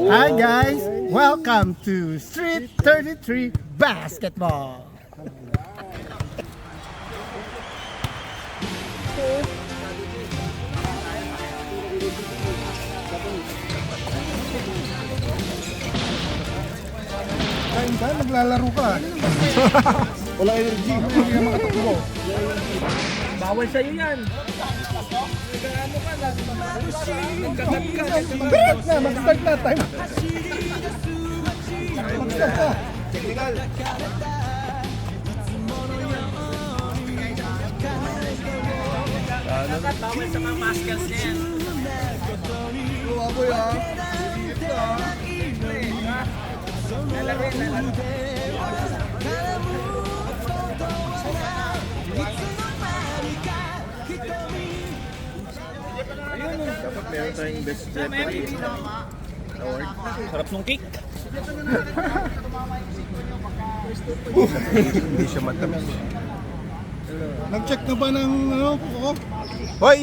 Hi guys, welcome to Street 33 Basketball. Kain ka, naglalaro ka. Wala energy, hindi ka makatakbo. Bawal sa'yo yan. Mag-start na, mag-start na. Time. Mag-start na. Technical. Bawal sa mga maskals na yan. Aboy ah. Dapat meron tayong best referee award. Sarap nung kick. Hindi siya matamis. Nag-check na ba ng kuko? Hoy,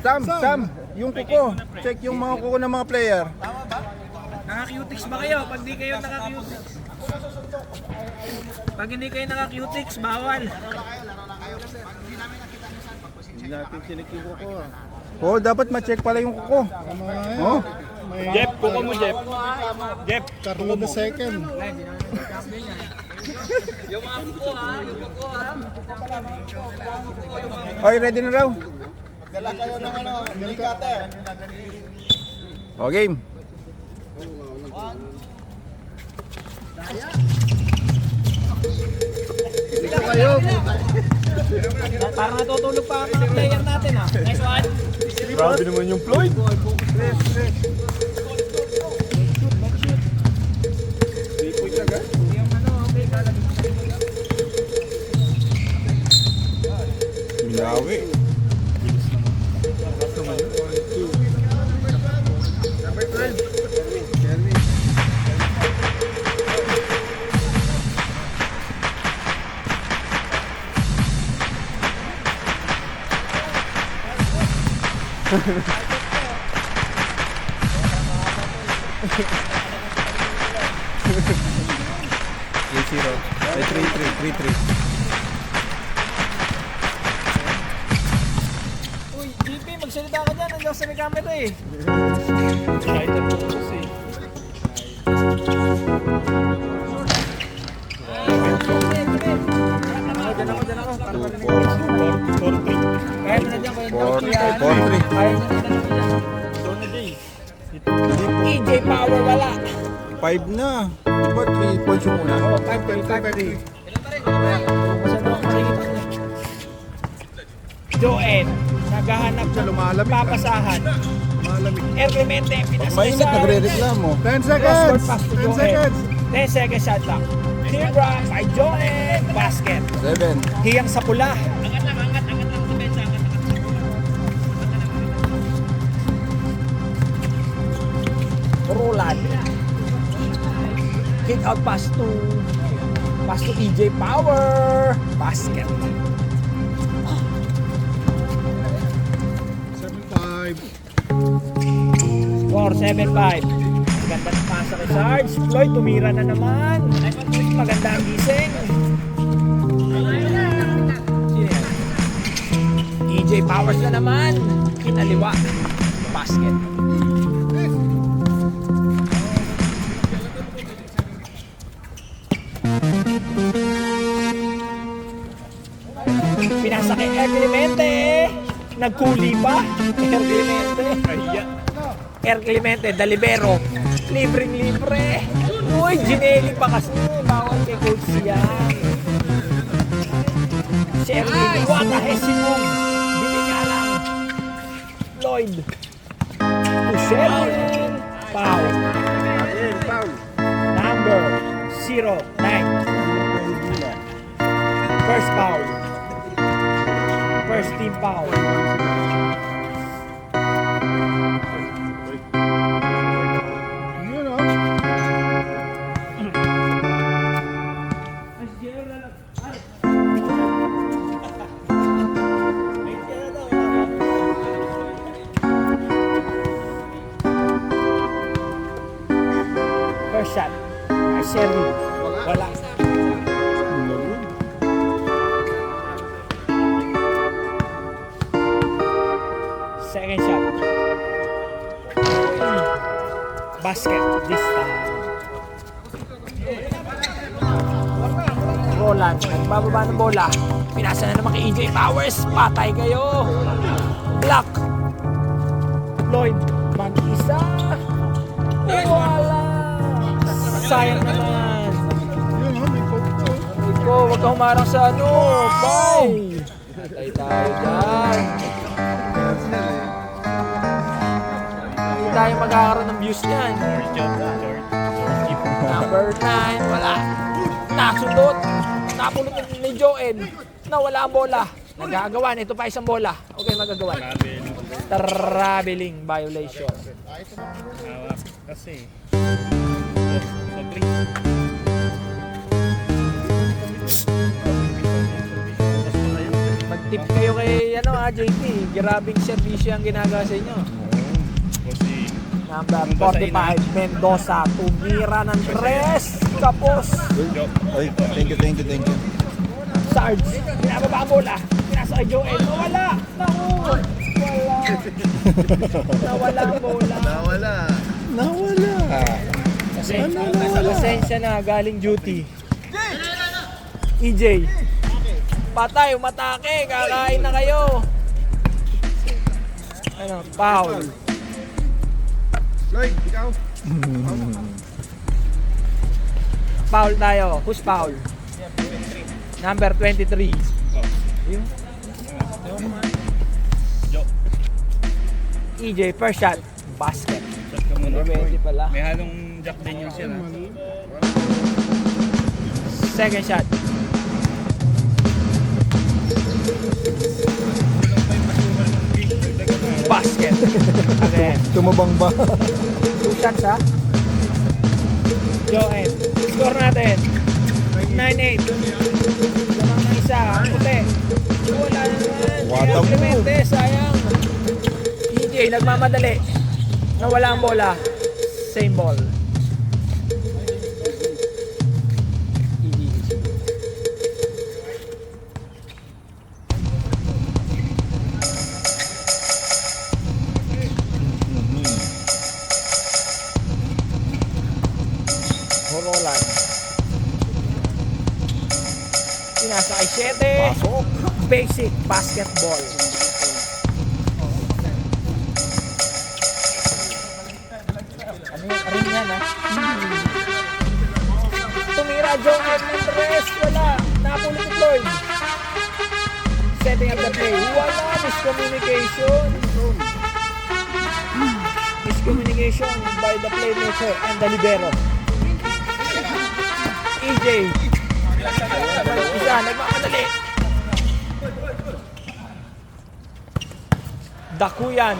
Sam, yung kuko. Check yung mga kuko ng mga player. Naka-cutix ba kayo? Pag di kayo naka-cutix. Pag hindi kayo naka-cutix, bawal. Hindi natin sinek yung kuko. Oh, dapat ma-check pala yung kuko. Oh. Jeff, kuko mo, Jeff. Jeff, Carlo the second. yung mga kuko ha, yung kuko ha. Hoy, ready na raw. Dala kayo ng helicopter. Oh, game. Dito kayo. Parang natutulog pa ang mga player natin ha. Nice one. Grabe naman yung Floyd. Minawi. Zero. 3-3. Uy, GP, magsalita ka dyan. Nandiyan sa may camera eh. Kahit ang putos eh. Dyan ako. Para marinig ko. 4-3. Kahit na dyan ko yung 4-3. Kaya na dyan. Zona J. EJ Power wala. 5 na. Diba 3 points yung muna? Oh, 5-3. Masyado ako makikita niya. Joel, naghahanap Siya lumalamig. papasahan. Malamig. El Clemente, Pag mainit, nagre-reklamo. 10 Cross-court seconds. pass to 10 Joel. seconds. 10 seconds shot clock. Clear drive by Joel. Basket. 7. Hiyang sa pula. Roland. Kick out pass to EJ Power. Basket. 7-5. Score 7-5. Maganda ng pasa kay Sarge. Floyd tumira na naman. Maganda ang gising. Sino yan? EJ Powers na naman. Kinaliwa. Basket. Pinasa kay El Clemente. Nagkuli pa. El Clemente. El Clemente, Dalibero. Libreng-libre. Uy, Ginelli pa kasi. Bawal kay Coach yan. Sherwin, Watahesimong. Bili nga lang. Lloyd. To Sherwin. Pau. Number 09. First foul. First team foul. Yun o. Basket this time. Roland, nagbababa ng bola. Pinasa na naman kay EJ Powers. Patay kayo. Block. Lloyd, mag-isa. Wala. Sayang naman. Iko, huwag ka humarang sa ano. Bye. Patay tayo dyan. Hindi tayo magkakaroon ng views niyan. Number 9, wala. Nasundot. Napulot ni Joel. Nawala ang bola. Nagagawa na. Ito pa isang bola. Okay, magagawa. Traveling violation. Kasi. Mag-tip kayo kay JP. Grabing servisyo ang ginagawa sa inyo. Number 45, Mendoza. Tumira ng 3. Kapos. Ay, thank you. Sarge. Pinababa ang bola. Pinasa kay Joel. Nawala. Naku. Wala. Nawala ang bola. Nawala. Pasensya na. Galing duty. EJ. Patay. Umatake. Kakain na kayo. Ano? Foul. Lloyd, ikaw. Foul tayo. Who's foul? Number 23. EJ, first shot. Basket. Ready pala. May halong Jack Daniels yan ha. Second shot. Basket. Again. Tumabang ba? 2 shots ha. Joel. Score natin. 9-8. Lamang ng isa. Ang puti. Wala na naman. Wata mo. Clemente, sayang. EJ, nagmamadali. Nawala ang bola. Same ball. Roland. Pinasa kay 7. Pasok. Basic basketball. Ano yung ring yan ha? Tumira Joel Mendes. Wala. Napulot ni Floyd. Setting up the play. Wala. Miscommunication. Miscommunication by the playmaker and the libero. EJ. Isa, nagmamadali. Dakuyan.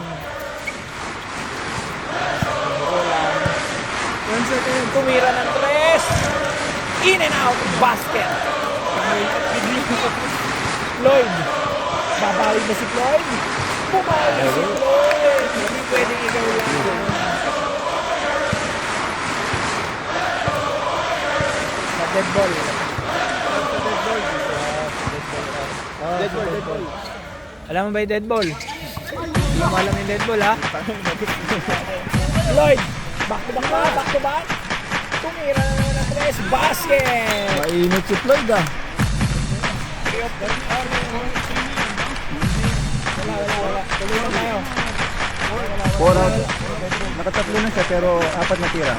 Tumira ng 3. In and out. Basket. Floyd. Babawi na si Floyd. Bumawi na si Floyd. Hindi pwedeng ikaw lang. Sa dead ball. Dead ball. Alam mo ba yung dead ball? Hindi mo alam yung dead ball ha? Lloyd. Back to back ba? Back to back. Tumira na naman ng 3. Basket. Mainit si Floyd ah. Wala. Tuloy na tayo. 4 out. Nakatatlo na siya pero 4 na tira.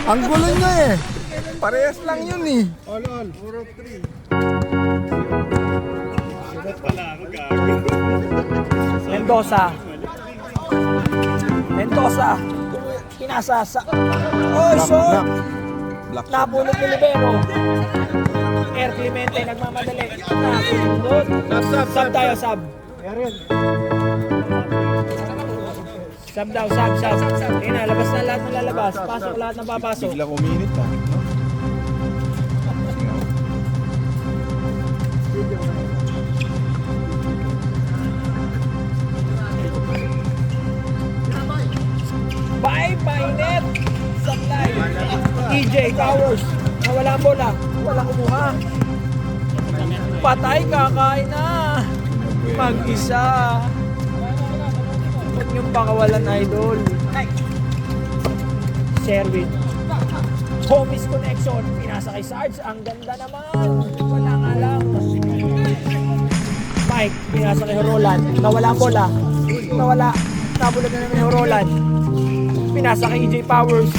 Ang gulo niya eh. Parehas lang yun eh. All. 4 of 3. Mendoza. Pinasa sa... Oh, shot! Black. Napulot ni Libero. Air Clemente, nagmamadali. Napulot. Sub tayo, sub. Sub daw, sub. Tingnan na, labas na lahat ng lalabas. Pasok lahat ng papasok. Biglang uminit pa. Bye, net. Supply. EJ Towers. Nawala ang bola. Walang kumuha. Patay, kakain na. Mag-isa. niyong pakawalan, idol. Sherwin. Homies connection. Pinasa kay Sarge. Ang ganda naman. Wala nga lang. Mike. Pinasa kay Roland. Nawala ang bola. Nawala. Nabulag na naman yung Roland. Pinasa kay EJ Powers.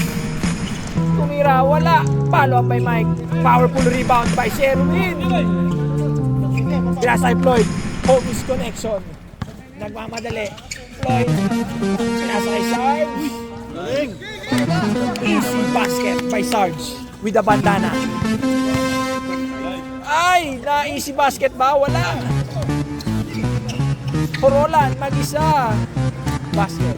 Tumira. Wala. Follow up by Mike. Powerful rebound by Sherwin. Pinasa kay Floyd. Homies connection. Nagmamadali. Floyd. Pinasa kay Sarge. Easy basket by Sarge with a bandana. Ay, na easy basket ba? Wala. Roland, mag-isa. Basket.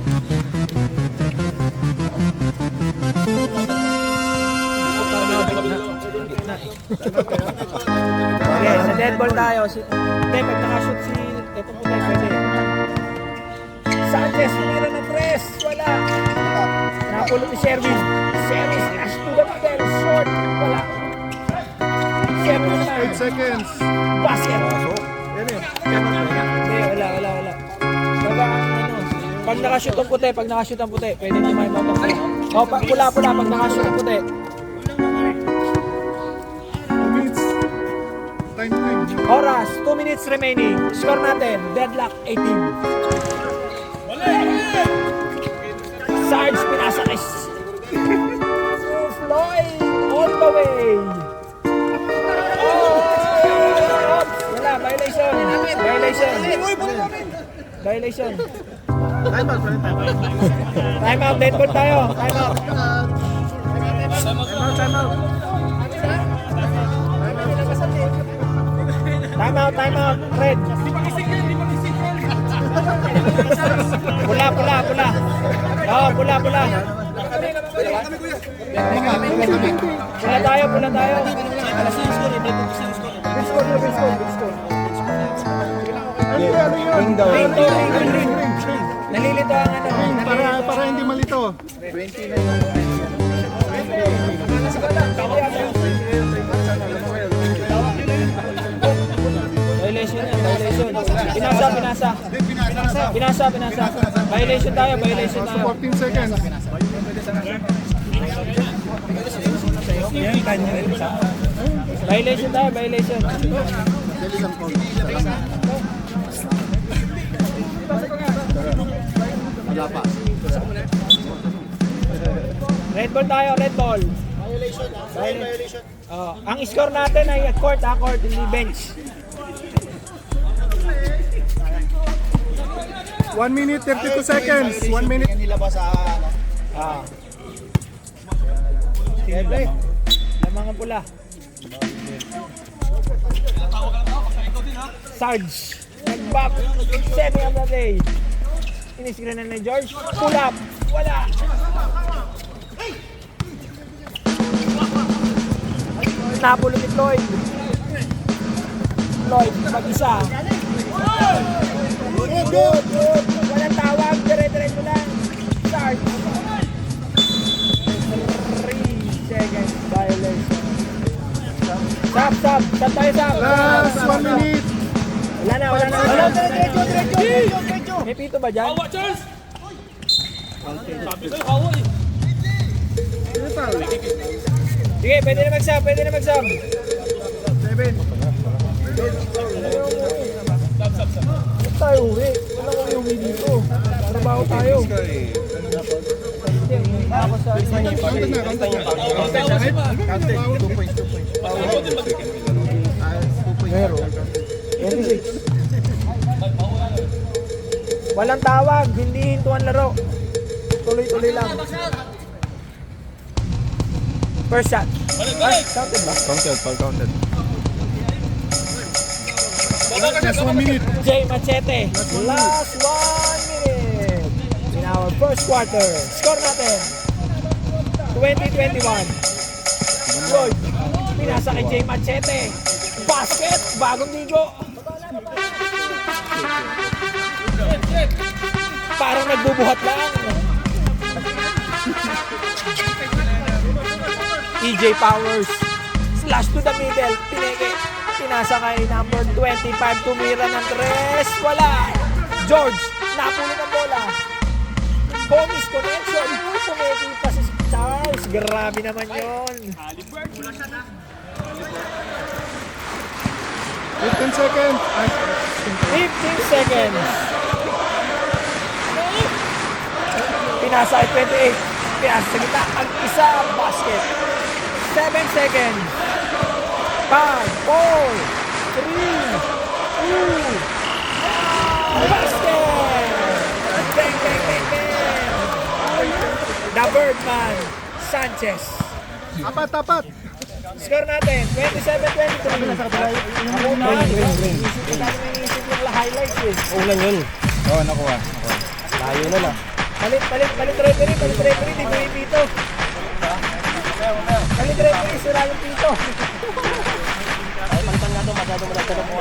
Okay, sa dead ball tayo. Hindi, pag nakashoot si... Ito po tayo pwede. Sanchez, tumira ng press. Wala. Napulot ni Sherwin. Sherwin slash to the middle. Short. Wala. Sherwin naman. 8 seconds. Basket. Yan eh. Hindi, wala. Pag nakashoot ang puti, pwede nyo may babang. O, pula, pag nakashoot ang puti. 2 minutes. Time. Oras, 2 minutes remaining. Score natin, deadlock 18. Sarge, pinasa kay Floyd, all the way. Oh! Wala, violation. Time out, dead ball tayo. Time out. Time out. Red. Pula. Oh, pula. Pula tayo. Big score. Ring daw. Ring. Nalilito ang ano. Para hindi malito. Violation. Pinasa. Violation tayo. 14 seconds. Violation tayo. Red ball tayo, red ball. Violation. Ang score natin ay court, hindi bench. 1 minute 32 seconds. 1 minute. Lamangan pula. Sarge. Nag-back. 7 of the day. Inisigran na ni George. Pull up. Wala. Napulo ni Floyd. Mag-isa. Good. Walang tawag. Dire-diretso lang. Start. 3 seconds violation. Stop. Stop tayo, stop. Last 1 minute. Wala na. Diretso. May pito ba dyan? Sige, pwede na mag-sub. 7. Tayo uwi. Wala kong iuwi dito. Trabaho tayo. Ako sa... Meron. 26. Walang tawag. Hindi hintuan laro. Tuloy-tuloy lang. First shot. Counted ba? Counted. Last 1 minute. Jay Machete. Last 1 minute. In our first quarter. Score natin. 20-21. Floyd. Pinasa kay Jay Machete. Basket. Bagong ligo. Parang nagbubuhat lang. EJ Powers. Slash to the middle. Pineke. Pinasa kay number 25. Tumira ng tres. Wala. George. Napulo ng bola. Bonus connection. Pumeki pa si Charles. Grabe naman yun. 15 seconds. Ay, 15 seconds. Pinasa ay 28. Pinasa sa gitna ang isa basket. 7 seconds. 5, 4, 3, 2, basket! Bang, bang, bang, bang! The Birdman, Sanchez. tapat. Score natin, 27-23. Nasa kabila yung Iisip yung highlights eh. Ulan yun. Oo, nakuha. Layo na lang. Palit referee, dito yung pito. Palit referee, sira yung pito. Ay, palitan nga ito, masyadong malagtanong mo.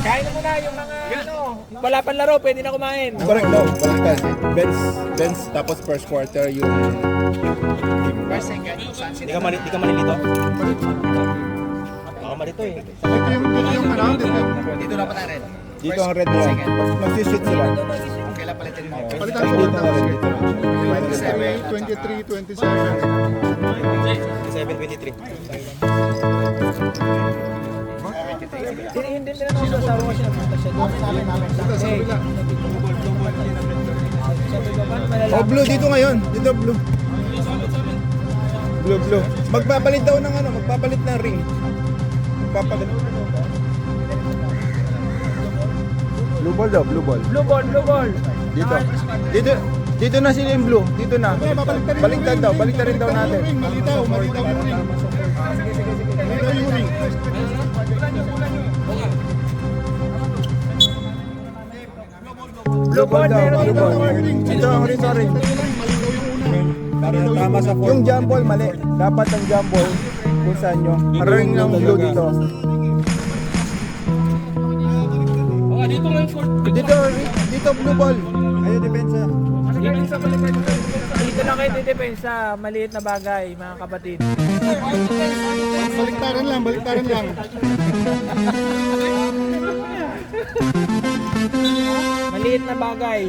Kain na muna yung mga wala pang laro, pwede na kumain. Correct daw, baliktad. Benz, tapos first quarter yung... Di ka malilito? Baka malito eh. Ito yung ano, Dito ang red niya. Mag-shoot sila. palitan ko Dito ang red. 27, 23, 27. 7-23. Hindi nila nung sasawa ko siya napunta siya doon. Ito sa kabila. Oh, blue dito ngayon. Dito blue. Blue. Magpapalit daw ng ano, magpapalit ng ring. Magpapalit. Blue ball daw, blue ball. Blue ball. Dito na sila yung blue. Dito na. Baliktad daw, baliktad rin daw natin. Malitaw yung ring. Malitaw yung ring. Blue ball daw, meron blue dito. ball. Dito ang ring, sorry. Malitaw yung una. Yung jump ball mali. Dapat ang jump ball kung saan nyo. Ring ng blue dito. Dito blue ball. Ayun, depensa. Dito lang kayo didepensa, maliit na bagay, mga kapatid. Baliktaran lang. Maliit na bagay.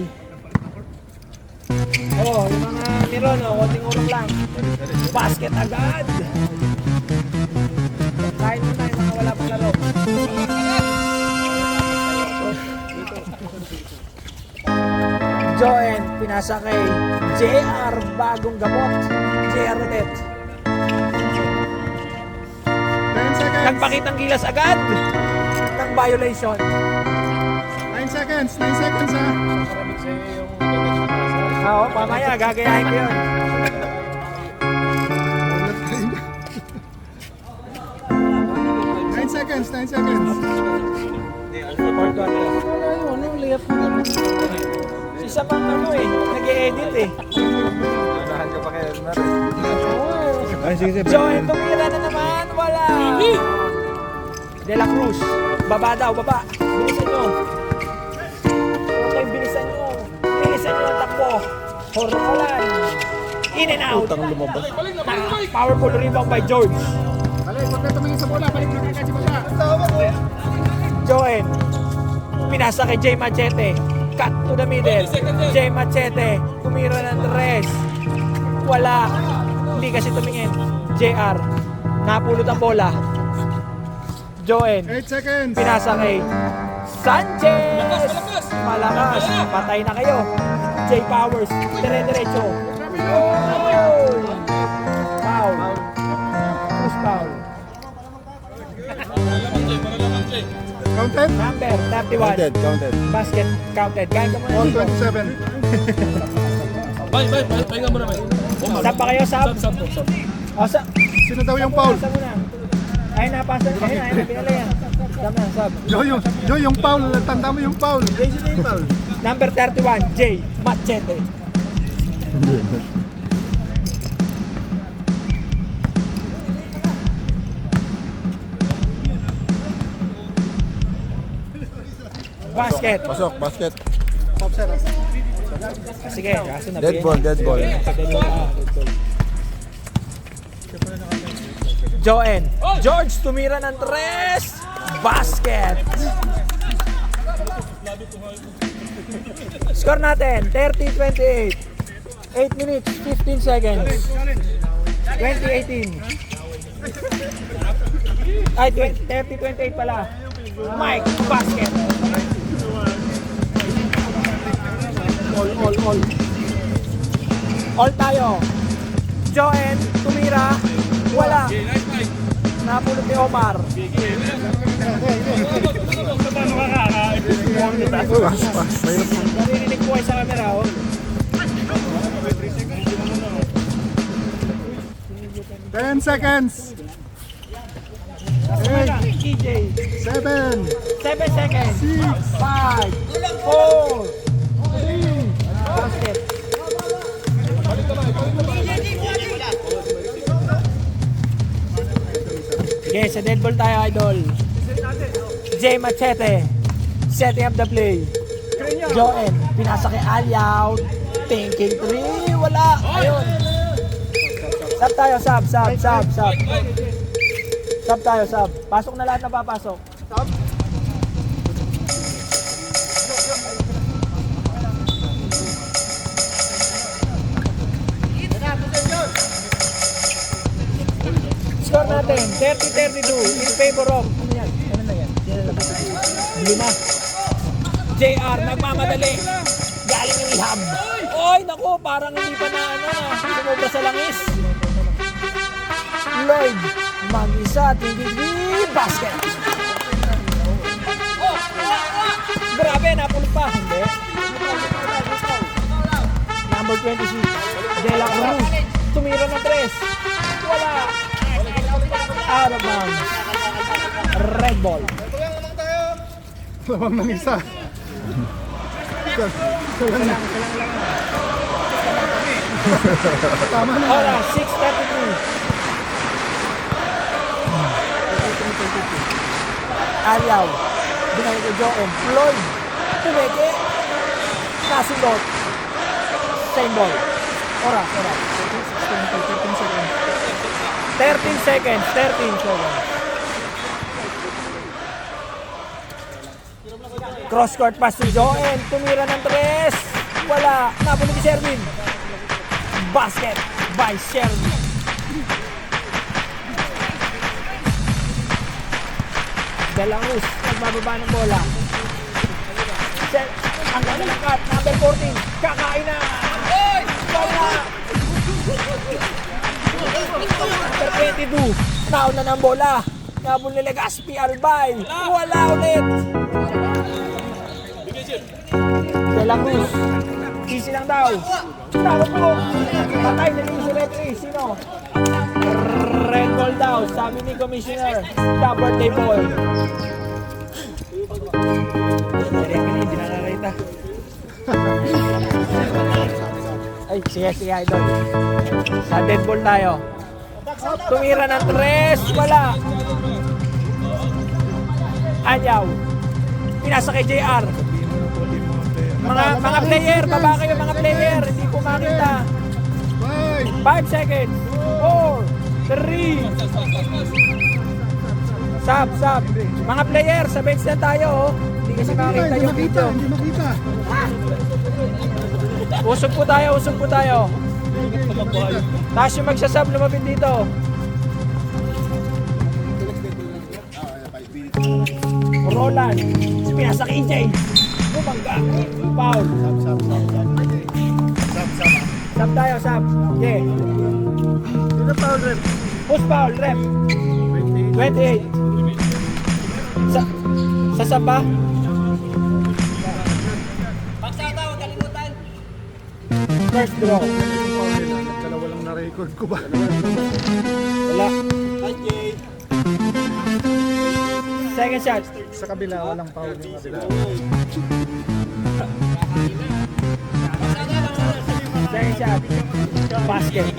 Oh, yung mga Miron, konting urong lang. Basket agad. Kain mo na yung mga wala pang laro. Joen, pinasa kay JR, bagong gamot. JR ulit. 10 seconds. Nagpakitang gilas agad ng violation. 9 seconds ha. Oo, mamaya, gagayahin ko yun. Nine seconds. Isa pang ano eh, nag-e-edit eh. Ay, sige. Joen, tumira na naman, wala. De La Cruz, baba daw, baba. Bilisan nyo. Okay, bilisan nyo. Bilisan nyo ang takbo. Hormolan. In and out. Powerful rebound by George. Balik, pag tumingin sa bola, balik na kagad sa bola. Joen, pinasa kay Jay Machete. Cut to the middle. Jay Machete, tumira ng tres. Wala. Hindi kasi tumingin. JR, napulot ang bola. Joen, 8 seconds. pinasa kay Sanchez. Malakas. Patay na kayo. Jay Powers, dire-diretso. Foul. Who's foul? Counted. Number 31. Counted. Basket counted. Kain ka muna All dito. 27. Pahinga muna, bay. Sab ba kayo? Sab? O, Sino daw yung foul? Sab muna. Ay, napasa. Ayun, pinala yan. Sab na, sab. Joe, yung foul. Tanda mo yung foul. Number 31, Jay Machete. Basket. Pasok, basket. Sige, kaso na. Dead ball. Joen. George tumira ng tres. Basket. Score natin, 30-28. 8 minutes, 15 seconds. 2018. Ay, 30-28 pala. Mike, basket. All. All tayo. Joen, tumira. Wala. Napulot ni Omar. Narinig ko ay sa camera, oh. 10 seconds. TJ. 7, 7 seconds. 5, 4, 3, basket. Sige, sa dead ball tayo, idol. Jay Machete, setting up the play. Joen, pinasa kay Alyaw. Thinking 3, wala. Ayun. Sub tayo, sub. Sub tayo, sub. Pasok na lahat na papasok. Score natin, 30-32 in favor of. Ano yan? Ano na yan? Blue na. JR, nagmamadali. Galing ng rehab. Oy, naku, parang hindi pa na sumobra sa langis. Lloyd, mag-isa, tingin, basket. Grabe, napulot pa. Hindi. Number 26, De La Cruz. Tumira ng 3. Wala. Out of bounds. Red ball. Lawang ng isa. Tama na. Oras, 6:32. Alyaw. Binay ko Joem. Floyd. Tumeke. Nasundot. Same ball. Oras. 13 seconds. Cross court pass to Joem. Tumira ng 3. Wala. Napulot ni Sherwin. Basket by Sherwin. Dalangus, nagbababa ng bola. Ang lalangkat, number 14. Kakain na. Bola. Number 22. Nauna ng bola. Nabol ni Legaspi Albay. Wala ulit. Dalangus. Easy lang daw. Tama po. Patay na yung referee. Sino? Red ball daw, sabi ni Commissioner. The birthday ball. Hindi na nakakita. Ay, sige, idol. Sa dead ball tayo. Tumira ng 3. Wala. Alyaw. Pinasa kay JR. Mga player, baba kayo mga player. Hindi ko makita. 5 seconds. 4, 3. Sub. Mga player, sa bench na tayo. Oh. Hindi kasi makita yung video. Hindi makita. Usog po tayo. Tapos yung magsasub lumapit dito. Roland. Pinasa kay EJ. Bumangga. Foul. Sub tayo. Yeah. Sino foul rep? Push foul, rep. 28. Sa sub ba? First draw. Dalawa lang na-record ko ba? Wala. Second shot. Sa kabila, walang foul yung kabila. Second shot. Basket.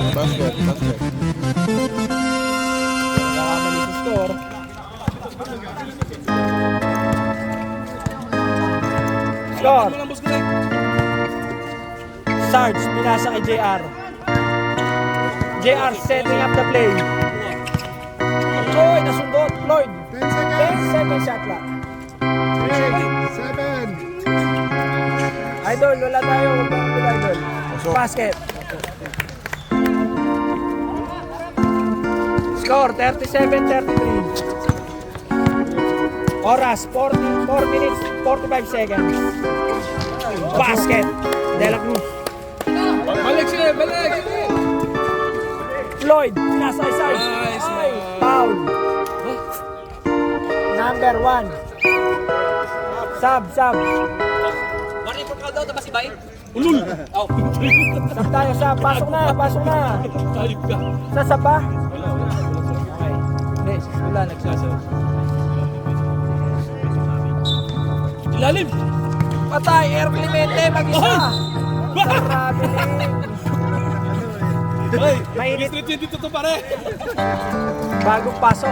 Nakamali sa score. Score. Sarge, pinasa kay JR. JR setting up the play. Oy, nasundot. Lloyd. 10 seconds. 10 second shot lang. 8, 7, Idol, wala tayo. Bill Idol. Basket. Score, 37-33. Oras, 4 minutes, 45 seconds. Basket. De La Cruz. Balik siya, balik! Floyd, nasa side. Nice, Ay, foul. Number 1. Sub. Wari po ka daw, tapos si Bay? Ulul! Oh, Sub tayo, sub. Pasok na. talib ka. Sasab ba? Okay. Hindi, wala, nagsasaw. Ilalim! Patay, Air Clemente, mag-isa. Traveling. Ay, Mainit. street yun dito to pare. Bagong pasok.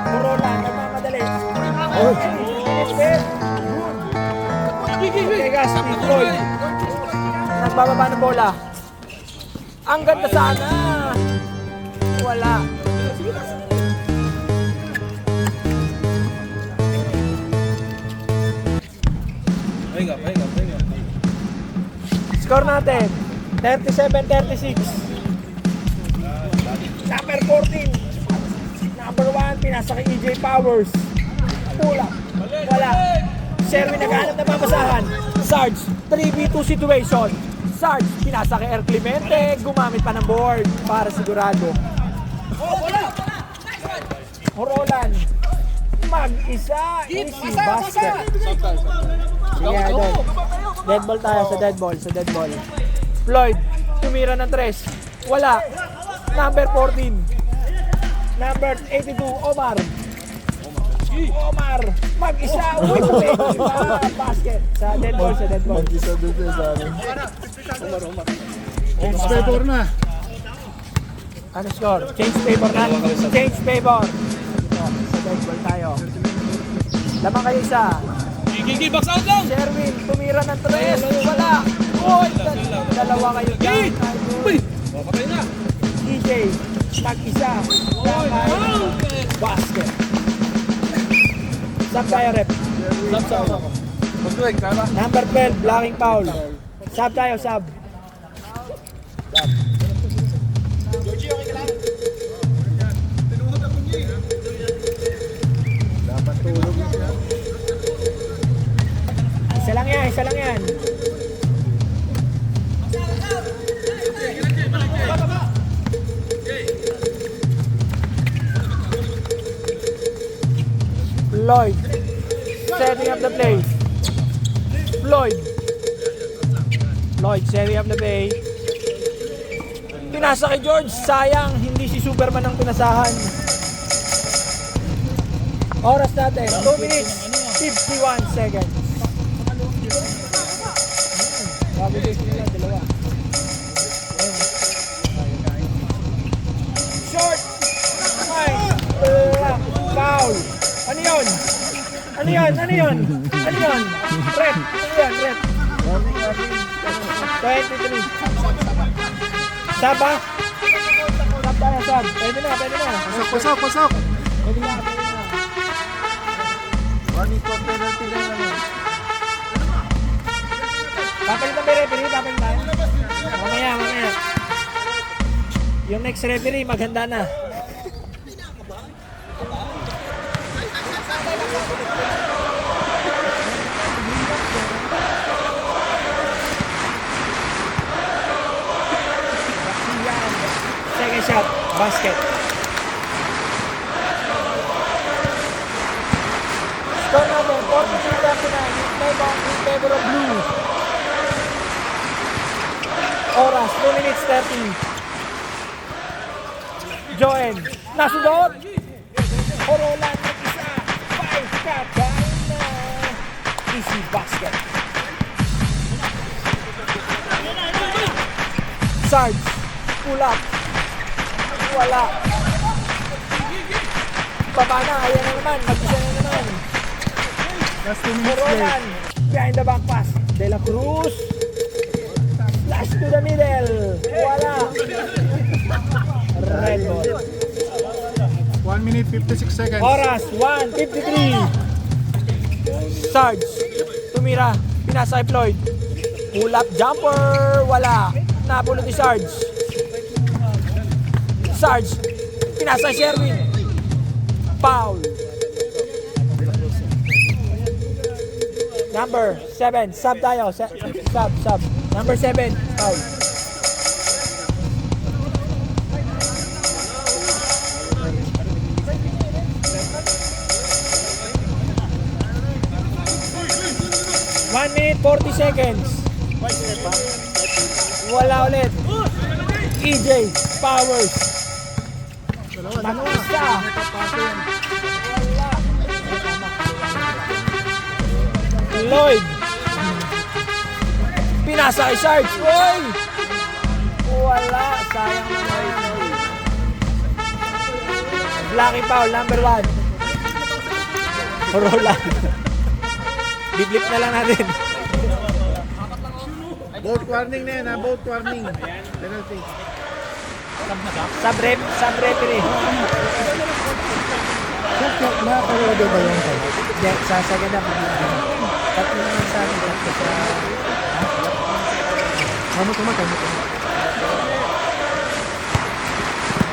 Corolla, nagmamadali. Oh. Okay, guys, Floyd. Nagbababa ng bola. Ang ganda sana. Wala. Pahinga. Score natin, 37-36. Number 14. Number 1, pinasa kay EJ Powers. Pula. Wala. Sherwin naghahanap na babasahan. Sarge, 3v2 situation. Sarge, pinasa kay Air Clemente. Gumamit pa ng board para sigurado. Roland. Mag-isa. Easy basket. Sige, idol. Dead ball tayo sa dead ball. Floyd, tumira ng 3. Wala. Number 14. Number 82, Omar. Mag-isa. Basket. Sa dead ball. Mag-isa doon sa akin. Change favor na. Ano score? Change favor na. Change favor. Ito, sa dead ball tayo. Lamang kayo isa. Gigi, box out lang! Sherwin, tumira ng 3. Wala. Oy, dalawa kayo dyan. Uy! Patay na! DJ, mag-isa. Basket. Sub tayo, rep. Sab. Magduwag, kala? Number 12, blocking foul. Sub tayo, sub. Isa lang yan. Floyd, setting up the play. Floyd, setting up the play. Pinasa kay George, sayang, hindi si Superman ang pinasahan. Oras natin, 2 minutes, 51 seconds. Bago din sila, dalawa. Short! Foul! Ano yun? Rep! Rep! 23. Saba? Sab tayo, sab. Pwede na. Pasok. Pwede na. Running for penalty lang naman. Papalitan ba referee? Papalitan? Mamaya. Yung next referee, maghanda na. Second shot, basket. Score natin, 43-39 in favor of blue. Oras, 2 minutes 30. Joen, nasudot. Corolla mag-isa. 5 cut, easy basket. Sarge, pull up. Wala. Baba na, ayan na naman. Mag-isa na naman. Last 2 minutes Corolla, behind the back pass. De La Cruz. Slash to the middle. Wala. Red ball. 1 minute 56 seconds. Oras, 1:53. Sarge, tumira. pinasa kay Floyd. Pull up jumper, wala. Napulot ni Sarge. Sarge, pinasa kay Sherwin. Foul. Number 7, sub tayo. Sub. Number 7, foul. One minute, 40 seconds. Wala ulit. EJ Powers. Matista. Lloyd. Pinasa kay Sarge. Uy! Wala. Sayang na Lloyd. Lucky foul, number 1. Roland. Biblip na lang natin. Boat warning na yan ha, boat warning. Penalty. Sub referee. Nakakawala ba yung time? Hindi, sasagad na. Tatlo naman sa akin. Tatlo sa... Ano tumatay mo?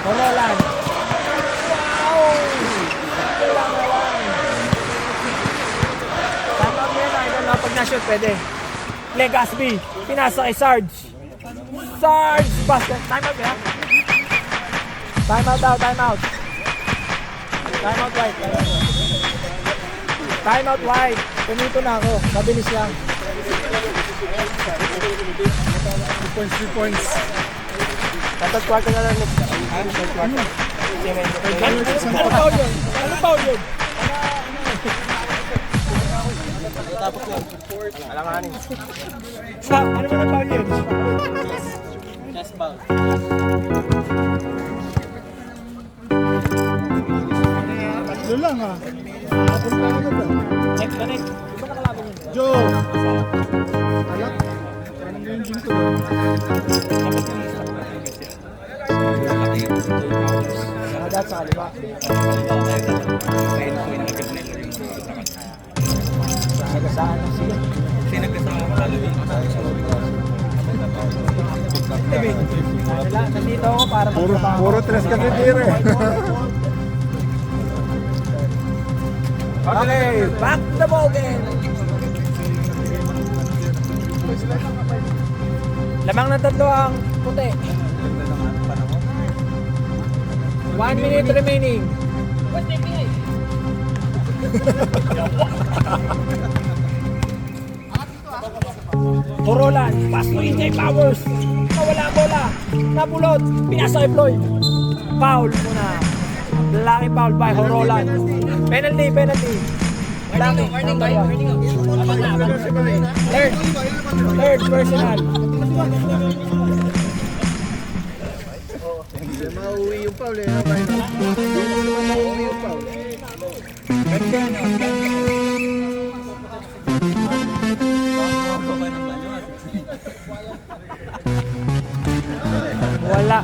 Roland. Wow! Wala na lang. Tama mo yun, idol. Pag na-shoot, pwede. Legaspi. Pinasa kay Sarge. Sarge! Basket. Time out ya? Time out daw, time out. Time out white. Time out white. Tumito na ako. Mabilis lang. 3 points. Tatas quarter na lang. Ano foul yun? Ano foul yun? Sa, ano ba na foul yun? Chest ball. Tatlo lang ha. Kapon ka na ba? Next, connect. Di ba nakalaban yun? Joe! Alak. Parang ganyan din ko. Nakadat sa kaliwa. Nagasaan ng siya. Nandito ako para Puro tres kasi dire. Okay, back to the ball game. Lamang na tatlo ang puti. 1 minute remaining. Roland, pass to EJ Powers. Nawala ang bola. Napulot. Pinasa kay Floyd. Foul muna. Lucky foul by Roland. Penalty. Lucky. Number 1. Third personal. Mauwi yung foul eh. Mauwi yung foul. Wala.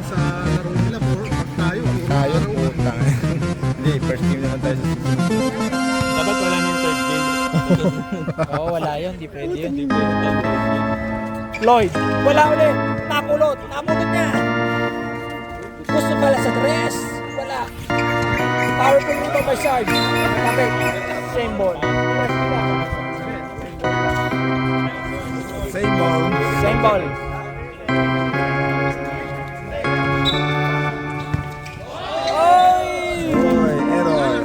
Sa laro nila, tayo. Tayo, utang. Hindi, first game naman tayo sa season. Dapat wala nang third game. Oo, wala yun. Di pwede yun. Floyd. Wala ulit. Napulot niya. Gusto pala sa dress. Wala. Powerful nito by Sarge. Kapit. Same ball. Same ball. Same ball. Oy! Oy, error.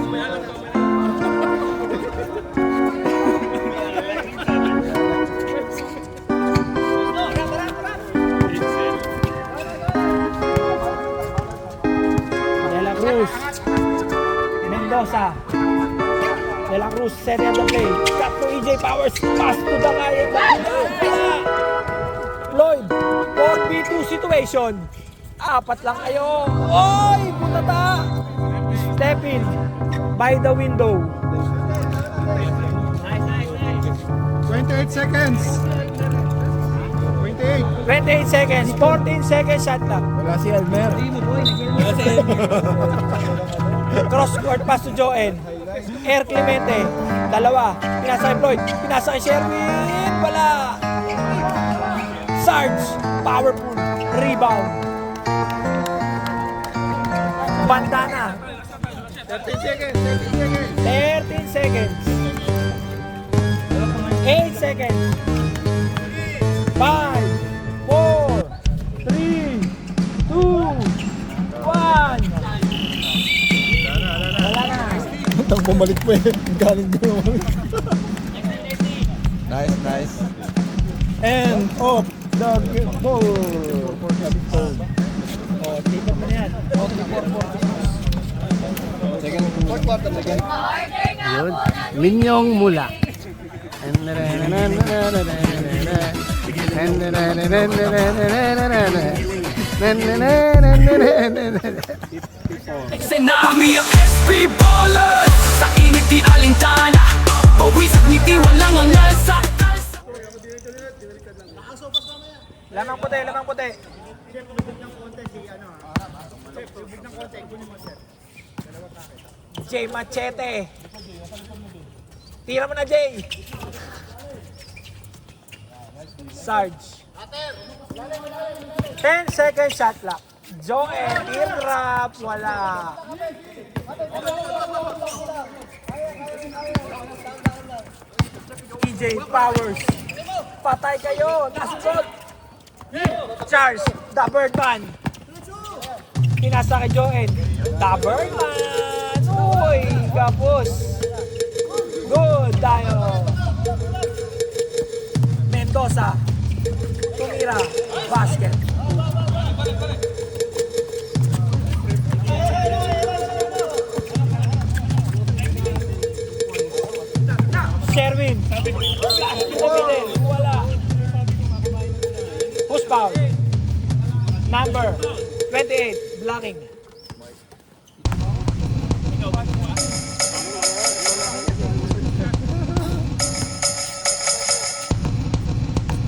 De La Cruz. Mendoza. De La Cruz, set up the play. Cut to EJ Powers. Pass to the guy. Floyd. 4v2 situation. Apat lang kayo. Oy! Punata! Step in. By the window. 28 seconds. 28. 28 seconds. 14 seconds shot clock. Wala si Elmer. Cross court pass to Joen. Air Clemente, dalawa. Pinasa kay Floyd, pinasa kay Sherwin, wala. Sarge, powerful, rebound. Bandana. 13 seconds. 13 seconds. 8 seconds. 5, 4, 3, 2, 1. Wala na. Tang bumalik pa eh. Galing ko. Nice. And off the ball. Oh, tipat mo na yan. Yun. Minyong Mula. Tsunami ang SP Ballers Sa init di alintana Pawis at ngiti walang angal sa Lamang puti. Jay Machete. Tira mo na, Jay. Sarge. 10 second shot clock. Joel, Irrap, wala. EJ Powers. Patay kayo. Nasunod. Charles, the Birdman. Pinasa kay Joel. The Birdman. Uy, kapos. Good tayo. Mendoza. Tumira. Basket. Sherwin. Wala. Push foul. Number 28. Blocking.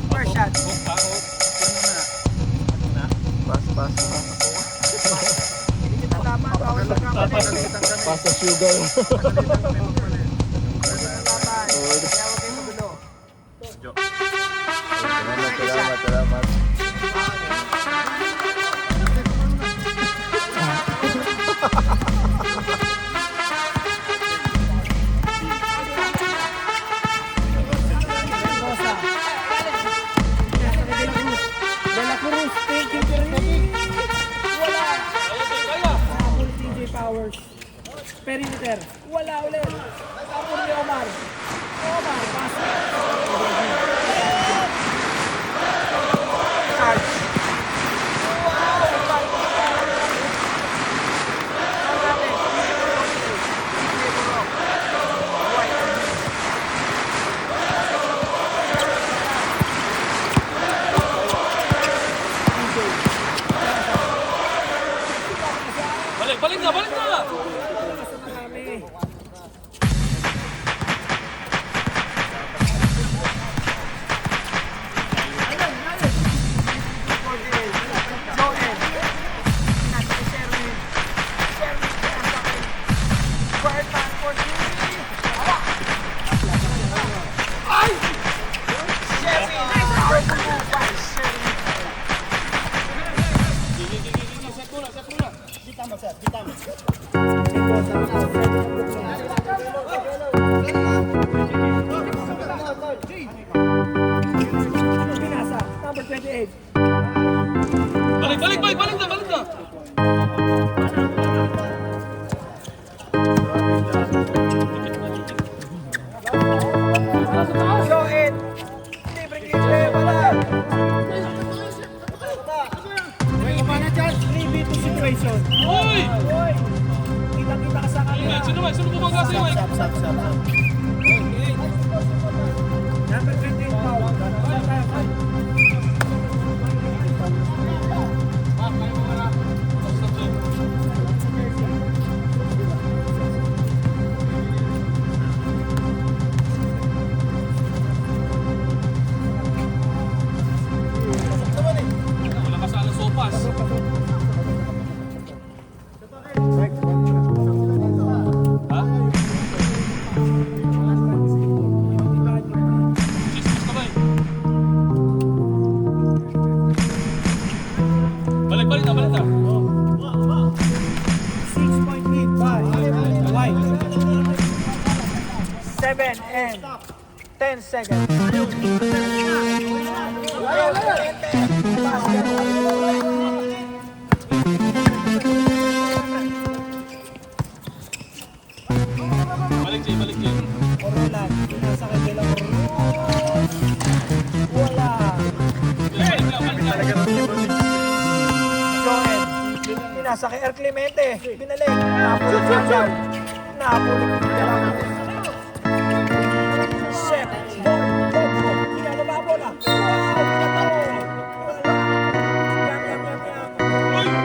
First shot. Pasta sugar. Salamat. Dela Cruz, thank you very much. Wala. Habol TJ Powers. Perimeter. Wala ulit. Habol ni Omar. Pass. Charge. Balik na! Pinasa. Number 28. Balik na! Joel. Libre. Wala. 3v2 situation. Uy! Uy. Kita-kita ka sa kanila. Sino bumaga sa'yo, Mike? Number 28 foul. Wala ka sa alas sopas. Ha? 7 and 10 seconds. Orolan, pinasa kay De La Cruz. Wala. Joel, pinasa kay Er Clemente. Binalik. Napulit sa agaw. Napulit sa agaw. Shep. Bobo. Pinababa bola. Wow! Wala.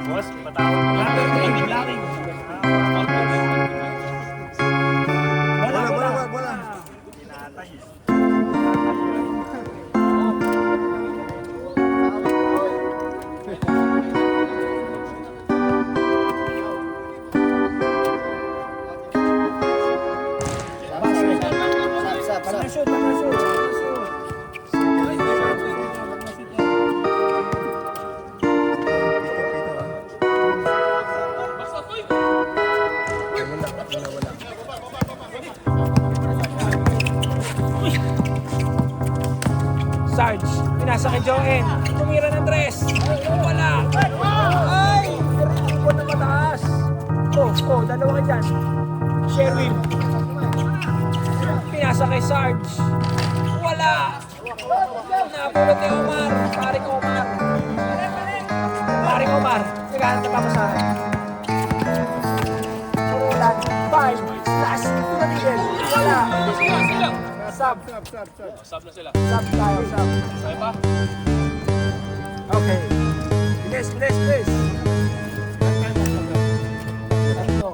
Boss, patawag mo. Wala. Panashoot. Sarge, pinasa kay Joen. Tumira ng tres. Wala. Ay! Riniko na mataas. Dalawa ka dyan. Sherwin. Pinasa kay Sarge. Wala. Napulot ni Omar. Paring Omar. Naghahanap pa sa akin. Orolan. 5. Slash. Wala. Sub. Sab na sila. Sub tayo. Sa'yo pa? Okay. Bilis. Ito.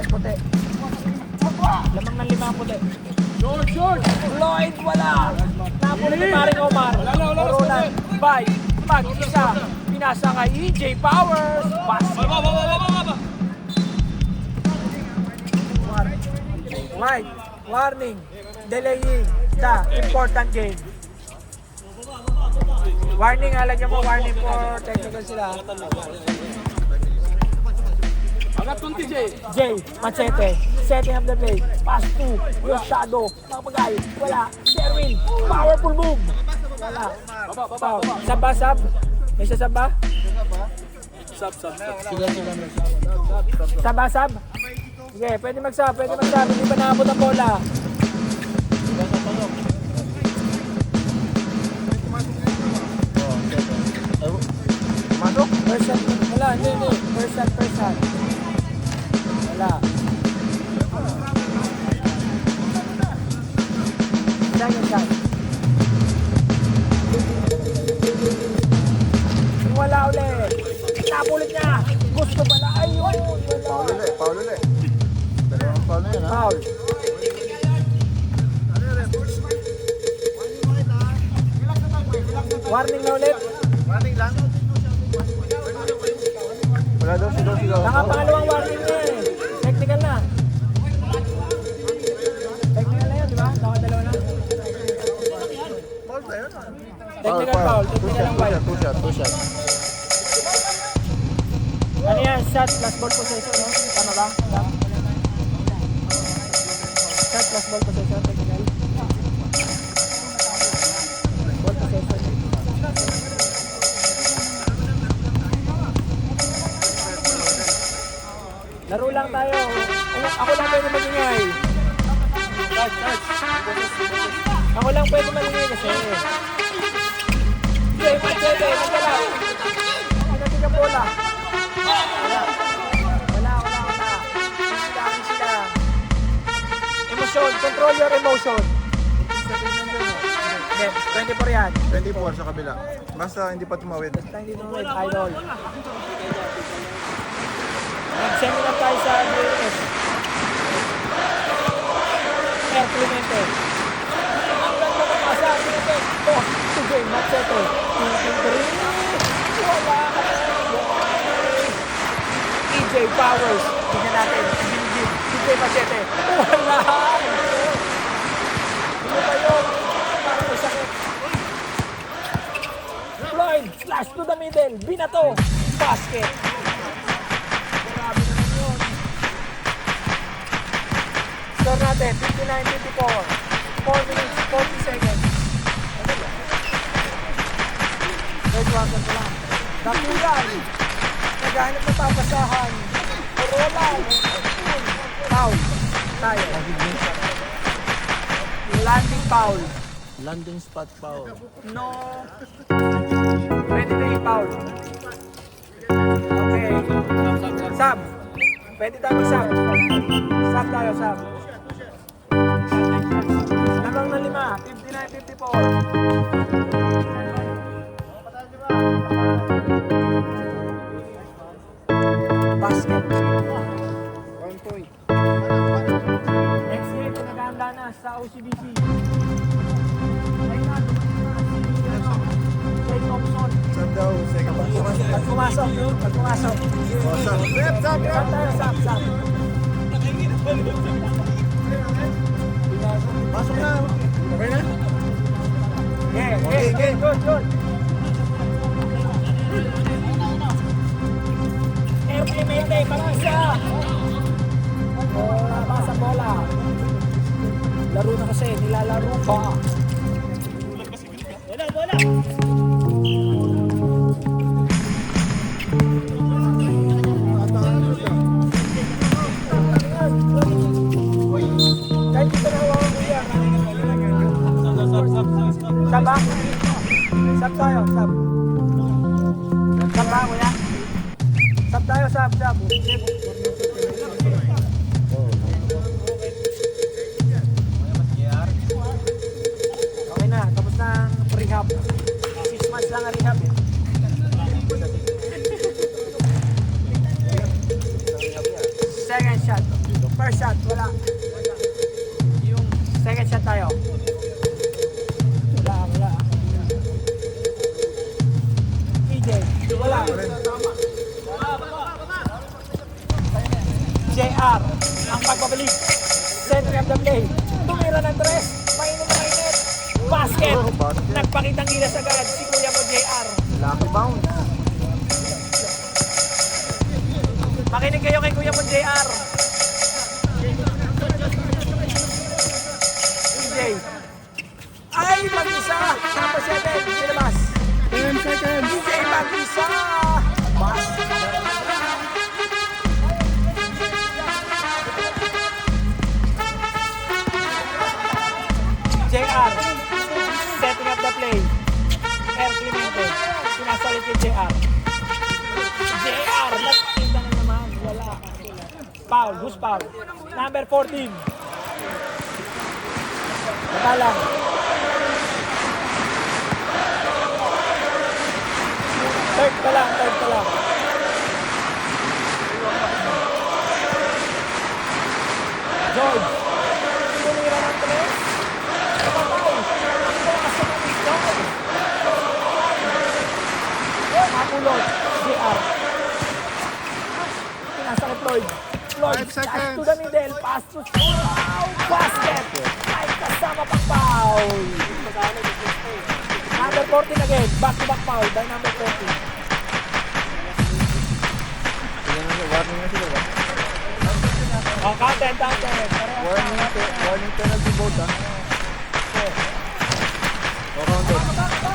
Puti. Lamang ng 5 puti. Short! Lloyd, wala! Napulot ni Paring Omar. Orolan, bye. Mag-isa. Pinasa kay EJ Powers. Basket. Right. Warning. Delaying the important game. Warning, alam niyo mo, warning for technical sila. Jay, Machete, setting up the play, pass to, yung shadow, nakapagay, wala, Sherwin, powerful move, wala, sab, may sasab ba? Sab. Sige, pwede magsab, hindi ba naabot ang bola? First shot, wala, hindi, first shot. Wala. Second shot. Wala ulit. Napulit niya. Gusto pala. Ayun. Paul ulit. Dalawang foul na yun, ha? Foul. Warning na ulit. Wala daw, sigaw. Pangalawang warning na eh. Technical na. Technical na yun, di ba? Dalawa na. Technical foul. Technical ang white. Two shot. Ano yan? Shot plus ball possession, no? Tama ba? Shot plus ball possession, technical. Ball possession. Laro lang tayo. Ako lang pwede magingay. Ako lang pwede magingay kasi. Okay, Machete, magdala. Pagdating ang bola. Wala. Sila. Emotion, control your emotion. 24 yan. 24 sa kabila. Basta hindi pa tumawid. Basta hindi tumawid, idol. Nag-seminar tayo sa UAS. Er Clemente. Ang ganda ng pasa. Sige, Machete. Wala. EJ Powers. Tingnan natin. EJ Machete. Wala. Ano ba yun? Parang may sakit. Floyd. Slash. middle, binato, basket. Grabe naman yun. Score natin, 59-54. 4 minutes, 40 seconds. Red water ko lang. Dakuyan. Naghahanap ng papasahan. Roland. Foul. Tayo. Landing foul. Landing spot foul. No. Pwede na yung foul. Okay. Sub. Pwede tayo mag-sub. Sub tayo, sub. Labang na 5, 59-54. Basket. 1 point. Next game, nag-ahanda na sa OCBC. Ayun na, dumating na si Jay Thompson. Saan daw? Second pass. Pag pumasok. Sub tayo, sub. Pasok na. Okay na? Yeah, good. Clemente, mag-isa. Basa bola. Laro na kasi, nilalaro pa. Bola. Kahit dito na hawakan ko yan. Sab ba? Sab tayo, sab. Sab ba, kuya? Sab tayo, sab. Okay na, tapos na ang rehab. 6 months lang ang rehab eh. Second shot. First shot, wala. Yung second shot tayo. Wala. PJ, wala. JR, ang pagbabalik. Center of the play. Tumira ng tres. Mainit. Basket. Nagpakitang gilas agad si kuya mo JR. Lucky bounce. Makinig kayo kay kuya mo JR. PJ. Ay, mag-isa. Number 7. Silabas. 10 seconds. PJ mag-isa. JR. Setting up the play. Air Clemente. Sinasalit yung JR. JR. Nagtinda na naman. Wala. Foul. Who's foul? Number 14. Natalang. Third pa lang. George. Tumira ng tres. Kapatay. Pumasok ang George. Mapulot. JR. Pinasa kay Floyd. 5 seconds. To the middle. Pass to basket. Ay, kasama pang foul. Number 14 again. Back-to-back foul by number 14. Warning na sila ba? Oh, counted. Warning penalty vote ah.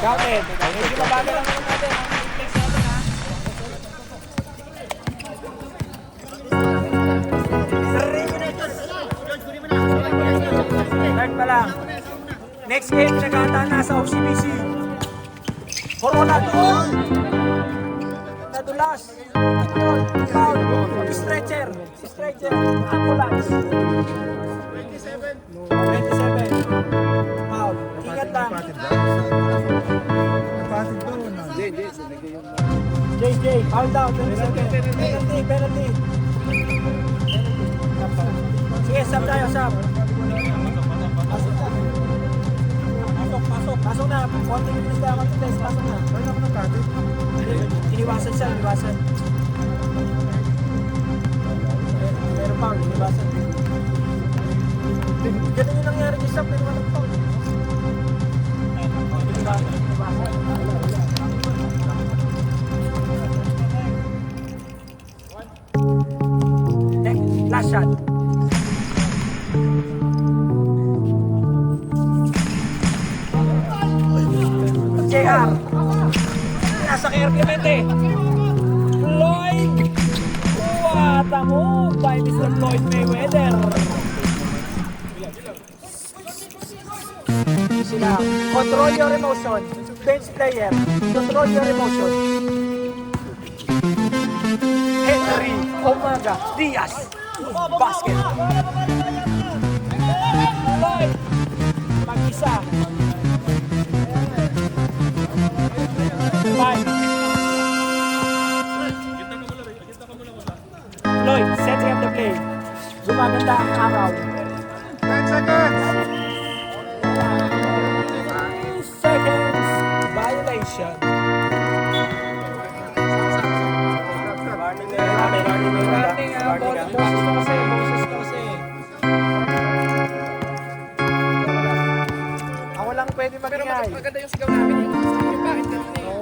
Counted. Medyo mabagal lang naman natin. Third pa lang. Next game, nagkata na sa OCBC. Corona doon. Nadulas. Foul. Stretcher. Si Stretcher. Ambulance. 27. Foul. Ingat lang. Napatid doon. JJ. Foul down. 27. Penalty. Sige, sub tayo, sub. Pasok na. Konting minutes tayo, pasok na. Wala ako napatid. Iniwasan siya. Meron pa, iniwasan. Ganun yung nangyari kay Sam, pero walang foul. Iniwasan. JR. Nasa kay Clemente. Floyd. What a move by Mr. Floyd Mayweather. Sila. Control your emotion. Bench player. Control your emotion. Henry Omaga Diaz. Basket. Floyd. Mag-isa. 5. Floyd, setting up the play. Gumaganda ang araw. 10 seconds. 2 seconds. Violation. Boses kasi. Ako lang pwede magingay. Maganda yung sigaw namin. Yung bakit kanina eh.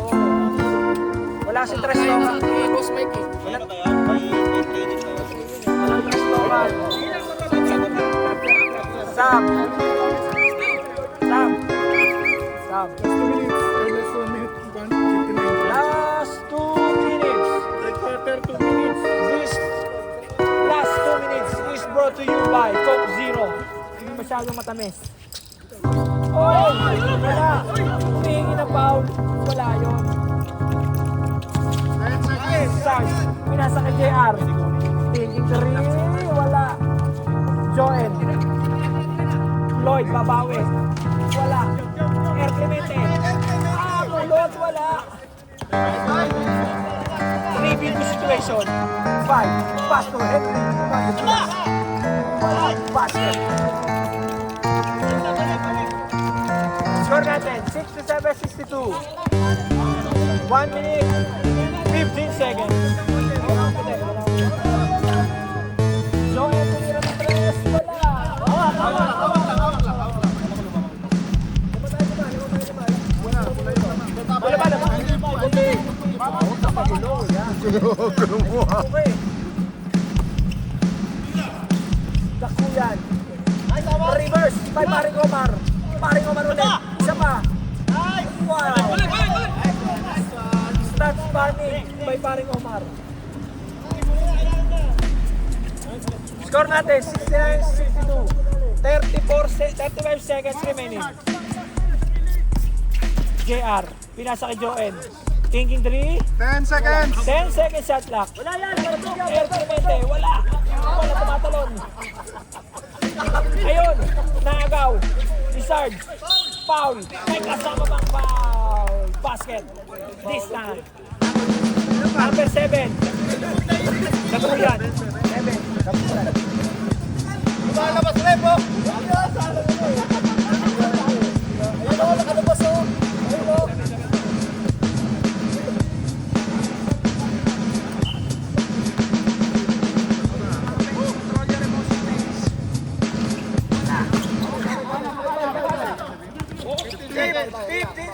Wala si Tres Loman. Boss Mike eh. Walang Tres Loman. Sam. Last 2 minutes. This last 2 minutes is brought to you by Coke Zero. Hindi masyadong matamis. Oh! Wala! Humihingi ng foul. Wala yun. Sarge, pinasa kay JR. Taking the ring. Wala. Joel. Lloyd, babawi. Wala. Air Clemente. Mulot, wala. Rebuild the situation. 5. Pass to Henry. Wala. Basket. Score natin, 67-62. 1 minute, 15 seconds. Joel, tumira ng tres. Wala. Okay. Dakuyan. Reverse by Paring Omar. Paring Omar ulit. Isa pa. Wow. Stats farming by Paring Omar. Score natin 69-62. 35 seconds remaining. JR, pinasa kay Joel. Thinking 3. 10 seconds. 10 seconds shot clock. Wala yan. Air Clemente. Wala. Wala tumatalon. Ayun. Naagaw. Si Sarge. Foul. May kasama pang foul. Basket. This time. Number 7. Dakuyan. 7. Dakuyan. Lumalabas rin po.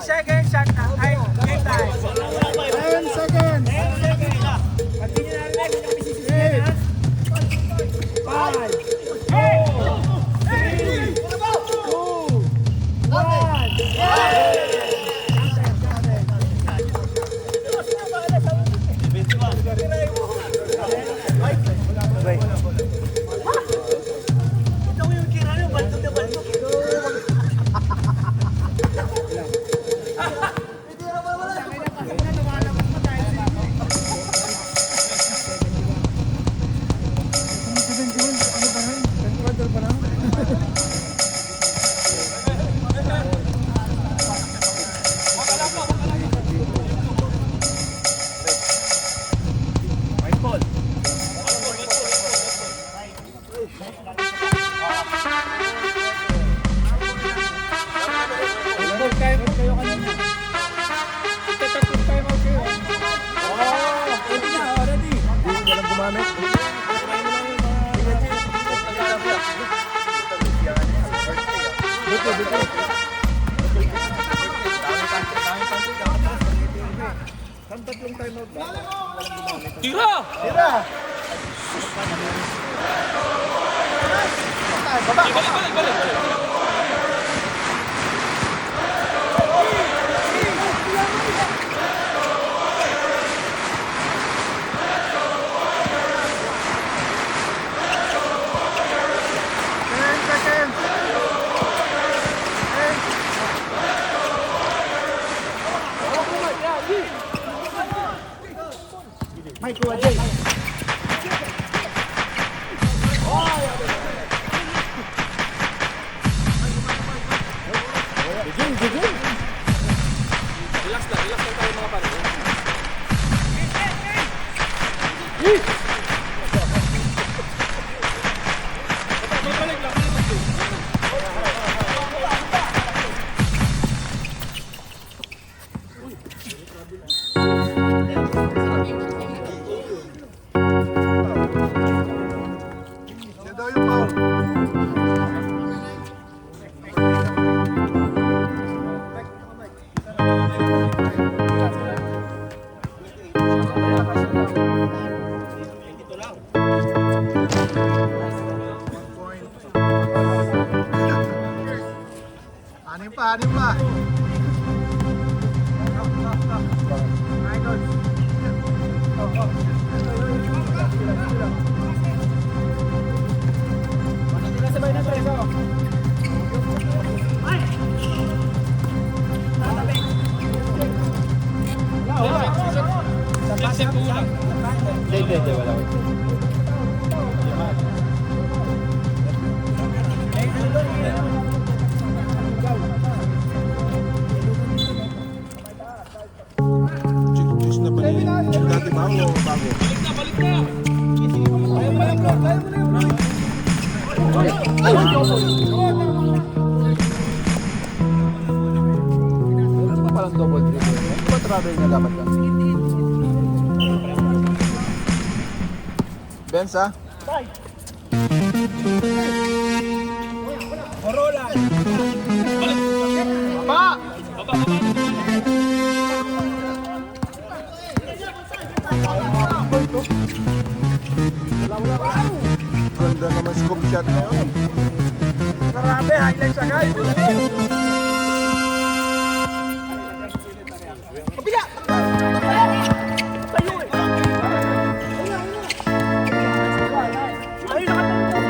Seconds shot clock. Ay, game time. 10 seconds. 10 seconds. Continue na rin. Hindi kami sisisiyan, ha? 5, 4, 3, 2, Tira! Tira. Balik. kay Kuya Jay. Relax lang tayo mga pare. Siya daw yung foul. Anim pa. Sabay na tres, oh. Hindi, wala. Juice na ba ni dati ba o bago? Ano ba palang double dribble? Ano ba travel niya dapat ka? Benz ah? Corolla. Ganda naman scoop shot na yun. Grabe, highlights agad. Kapila! Tayo eh. Ay, nakatulog.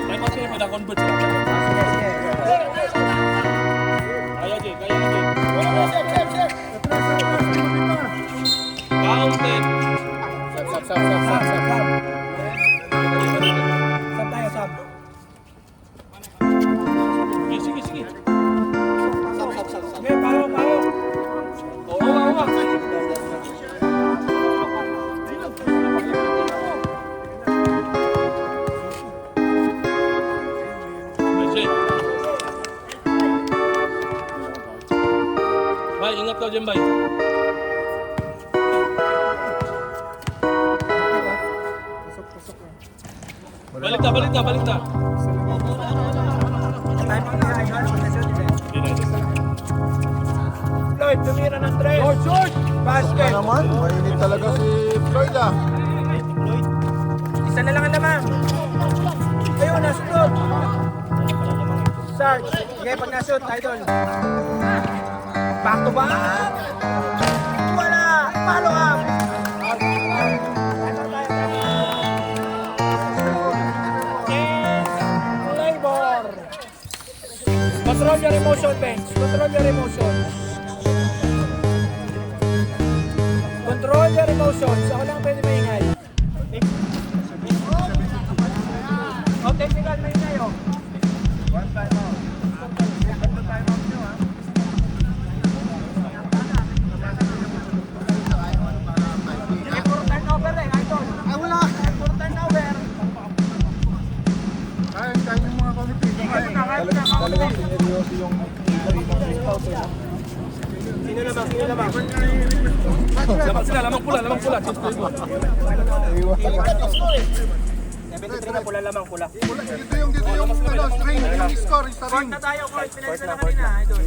Ay, kasi na convert sila. Kaya, Jay. Counted. Sab tayo, sab. Sige. Okay, paro. Oo. Jay. Bay, ingat ka dyan, Bay. Balik na. Floyd, tumira ng tres. Shoot! Basket. Ano naman? Mainit talaga si Floyd ah. Isa na lang ang lamang. Ayun, nasunod. Sarge. Sige, pag nashoot, idol. Back to back. Wala. Follow up. Labor. Control your emotion, bench. Control your emotion. Control your emotions. Ako lang pwede maingay. O, technical maingay, o. One time out. Second time out nyo ha. Sige, puro turnover eh, idol. Wala. Puro turnover. Kaya yung mga committee. Talagang sineryoso yung injury ng Rintaw. Sino lamang? Lamang pula. Ito na pula lamang pula. Dito yung string, yung score, isa Court ring. na tayo, court. Pinasa na kanina, idol.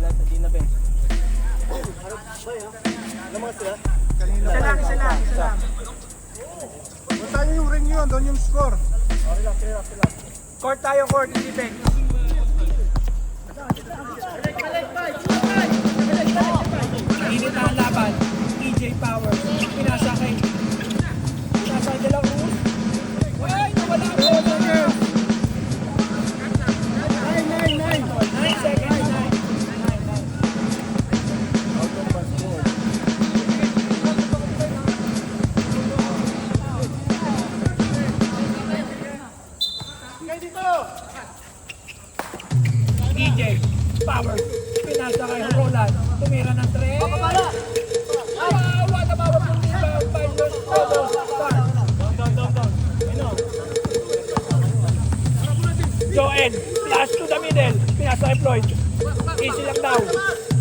Isa lang. Doon tayo yung ring yun, doon yung score. Court tayo, court. Hindi bench. Init na ang laban. EJ Power. Pinasa kay De La Cruz. Ay, nawala ko. 9 seconds. 9. tumira ng 3. Wala tumawag ng rebound by Los Lobos. Joel, flash to the middle. Pinasa kay Floyd. Easy lang daw.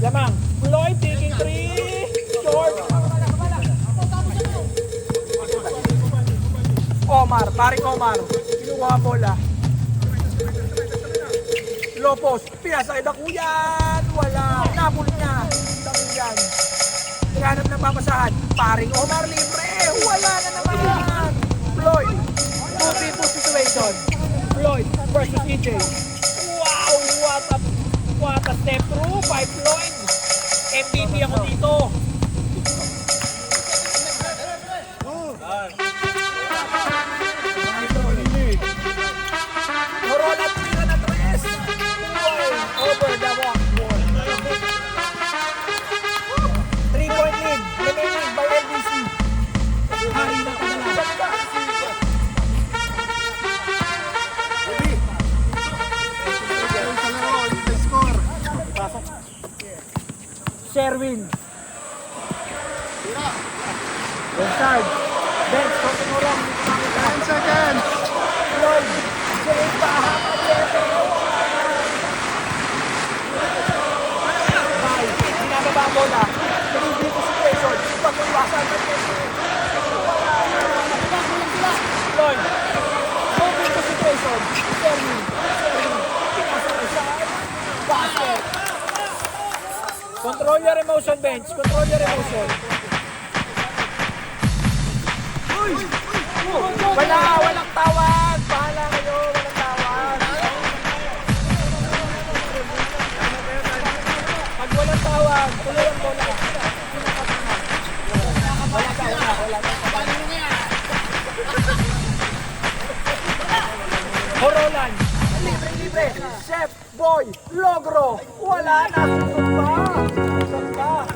Lamang. Floyd taking 3. Short. Omar, paring Omar. Kinuha ang bola. Lopos, pinasa kay Dakuyan. Wala. Napuli niya. Dakuyan. Tiganap ng papasahan. Paring Omar libre. Wala na naman. Floyd. 2-people situation. Floyd versus EJ. Wow, what a step through by Floyd. MVP ako dito. Corona tumira na 3. Over the backboard. 3-point lead remaining by LBC. Hari na kadalasan. Sherwin. Bensard. Bench, konting ulang. 10 seconds. Floyd. James Bahama. Bye. Binababa ang bola. Pinibig ko situation. Pag-iwasan. Floyd. Moving to situation. Sherwin. Pinasa ko siya. Basket. Control your emotion, bench. Control your emotion. Walang tawag. Bahala kayo, walang tawag. Pag walang tawag, tuloy ang bola. Wala. Horolan. Libre. Chef, boy, logro. Wala na. Susot pa.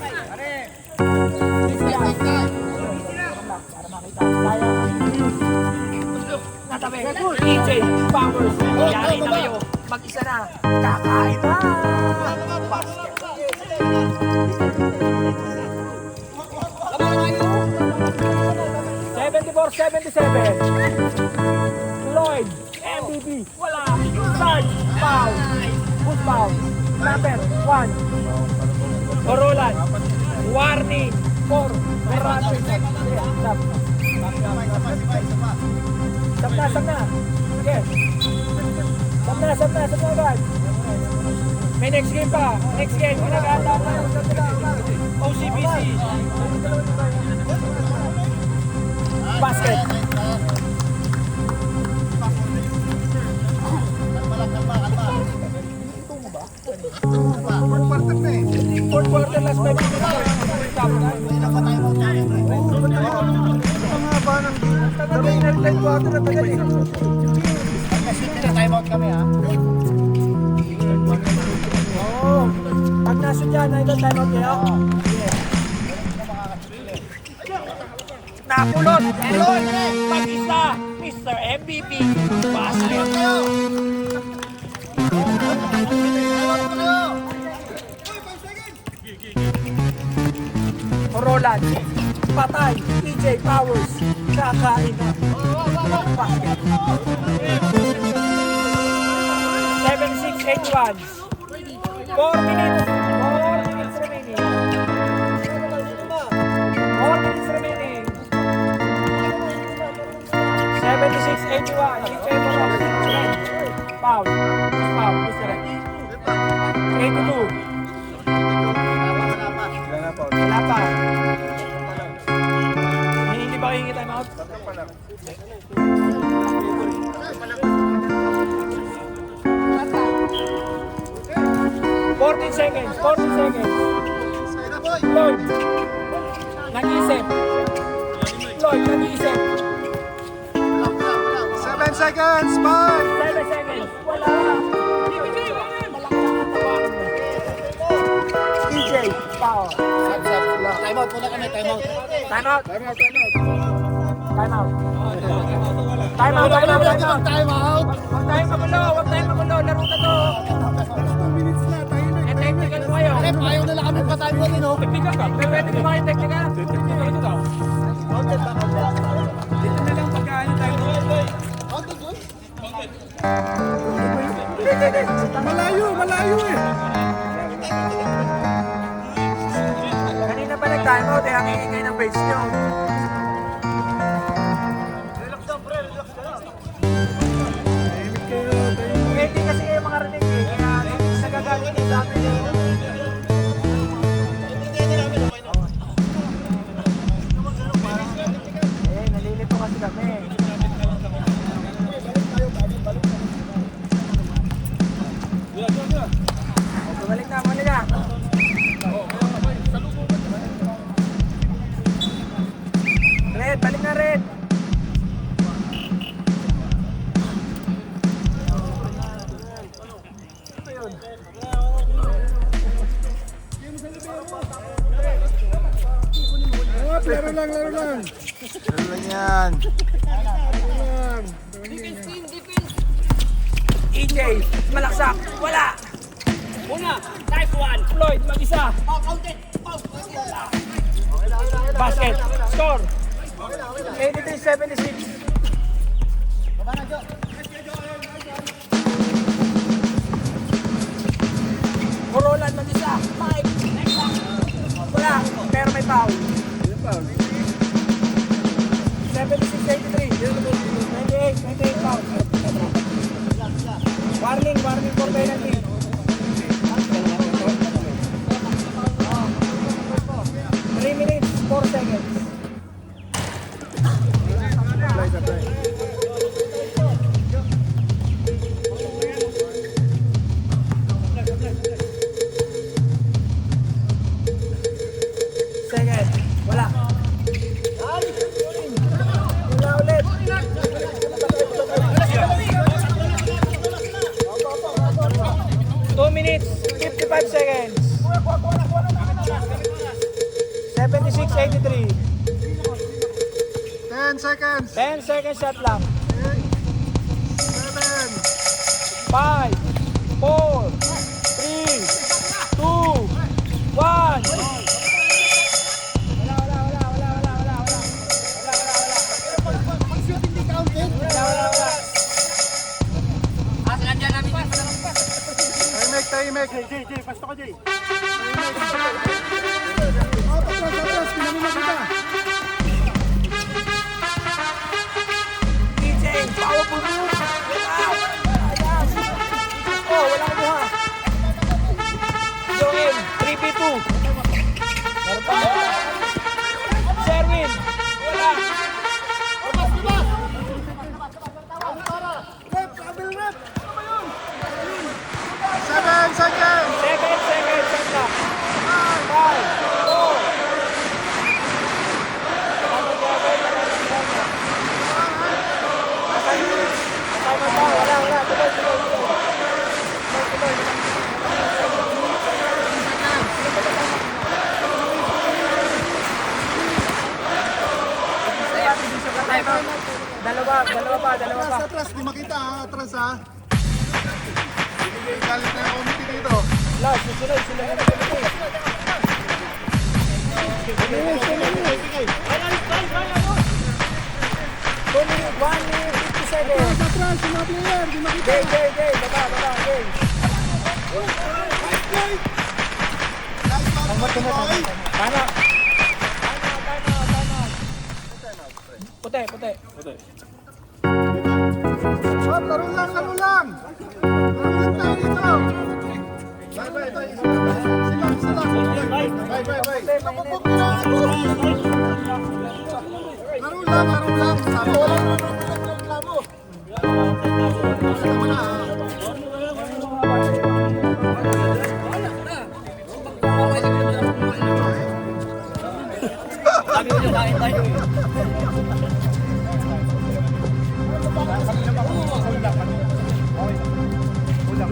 Natabi. EJ Powers. Yari na kayo. Mag-isa na. Kakain na. Basket. 74-77. Lloyd. MVP. Wala. Sarge. Foul. Who's foul? Number 1. Orolan. Warning. For Merate. Stop na. Sige. Stop na agad. May next game pa. Next game. Pinag-aanda ka. OCBC. Basket. Fourth quarter, last 5 minutes. Timeout kami ha. Oo. Pag nasa dyan, na ito timeout kayo. Napulot. Meron. Mag-isa. Mr. MVP. Basket. Roland, patay, EJ Powers, kakain na. Basket. 76-81. 4 minutes remaining. 4 minutes remaining. 76-81. In favor of Red. Foul, Mr. Red. 82. Wala pa. Hindi ba hingi time out? 14 seconds. Lloyd. Nag-isip. 7 seconds. 5. 7 seconds. Wala. EJ, foul. Timeout muna kami. Timeout. Timeout. Huwag tayong magulo. Laro na to. 2 minutes na. Tahimik. And technical kayo. Ayaw na lang kami patay mo din, oh. Technical ka. Pero pwede kumain technical. Technical ito daw. Dito na lang pagkain tayo. Malayo eh. Kanina pa nag-time out eh. Ang ingay ng page nyo. Hindi kasi kayo mga rinig eh. Kaya nagagalit kayo sa amin eh. Nalilito kasi kami. Bumalik na, bumalik na. Red, balik na Red. Laro lang. Ano lang yan? EJ, malaksak, wala. Una, nice one. Floyd, mag-isa. Basket, score. 83-76. Corolan, mag-isa. Mike, wala, pero may foul. 76-83. 28 foul. Warning for penalty. 3 minutes, 4 seconds. Second, wala. Wala ulit. 2 minutes, 55 seconds. 76-83. 10 seconds. 10 seconds shot lang. 7. 5, 4, 3, 2, 1. Tahimik. Jay, pasto ka, Jay. Atras, pinamin na kita. DJ, powerful move. Oh, wala kumuha. Joel, 3v2. Meron pa. Sherwin, wala. 7 seconds. 7 seconds, shot lang. 5, 4. Wala. Tuloy. Dalawa pa. Atras, di makita ha. Atras ha. Galit na yung committee dito. Last, susunod sila na nagkakita. 1 minute, 50 seconds. Atras, yung mga player, di makita. Jay, baba, Jay. Tama. Puti. Hop, laro lang. Laro lang tayo dito. Bye. Sila. Bye. Kapapok nila ako. Laro lang. Sabi wala na reklamo. Ano na ha? Sabi ko yung kain tayo.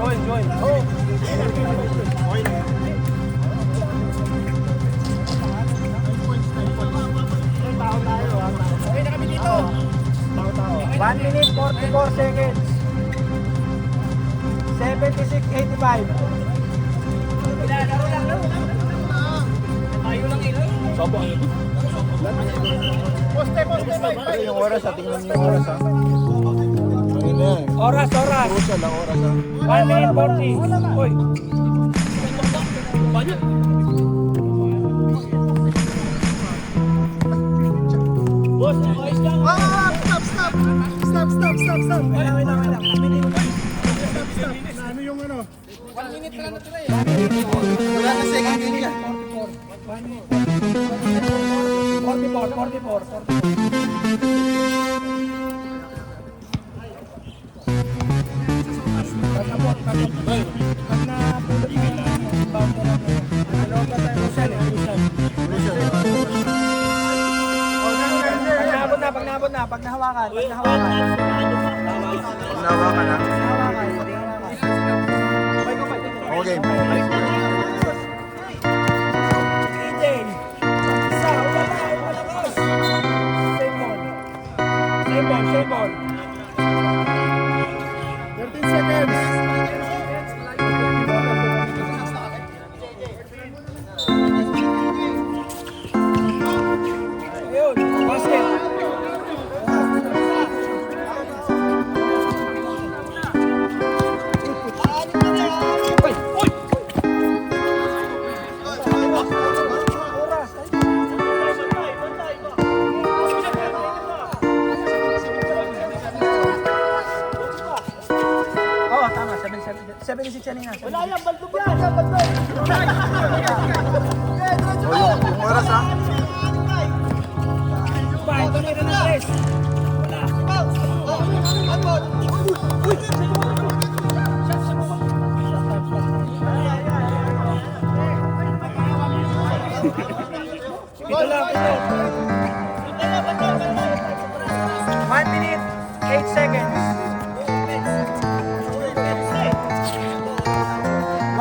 Join. Okay na kami dito. 1 minute 44 seconds. 76-85. Laro lang. Yung oras ha, tingnan niyo yung oras ha. Ayun na yan. Oras. Pusa lang oras ha. 1 minute 40. Uy. Ano yung ano? 44. Pag nahawakan. Nawa ka na. Okay. EJ. Isa, umalakas. Same ball. 13 seconds. Ayun, basket. Oo, tama. 76 yan na. Wala yan, baldog yan. Yung oras ha. Bye, tumira ng 3. Dito lang, ito. 1 minute, 8 seconds.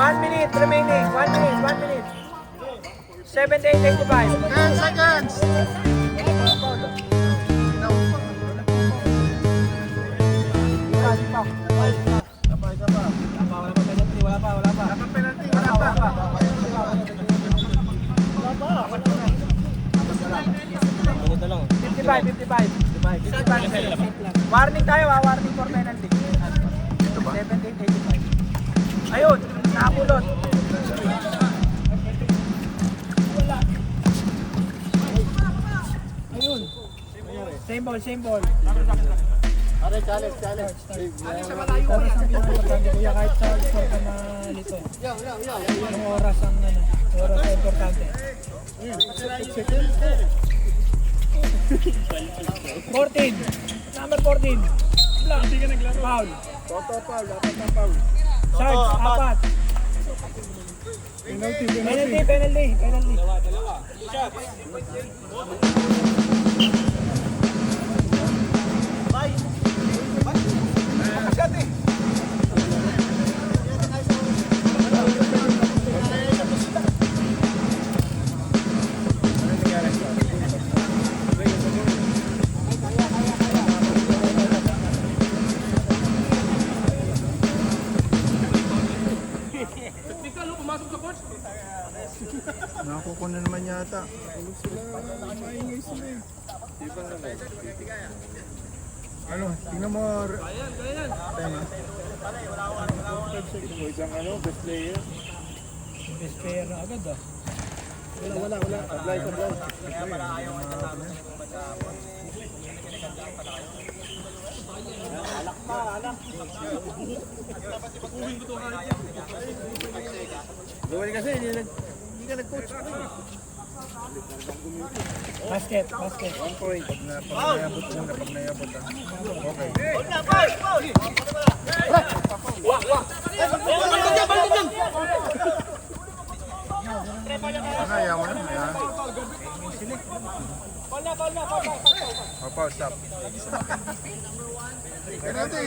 1 minute remaining. 1 minute. 78, 85. 10 seconds. Warning tayo warning for penalty. 78, 85. Ayun, nakapulot. Ayun. Same ball. Challenge. Oras ang pinakaimportante kuya kahit sa score ka na nito. Yung oras ang importante. 14. Number 14. Blank. Foul. Charge, 4. Penalty. Nakukuha na naman yata. Ano, tingnan mo. Tema. Isang ano, best player. Best player na agad ah. Wala. Apply. Gawin kasi, hindi ka nag-coach. Basket. 1 point. Pag nayabot muna, pag nayabot ha. Okay. Ano, ayaw mo na? Ayan. Pause, stop. Penalty.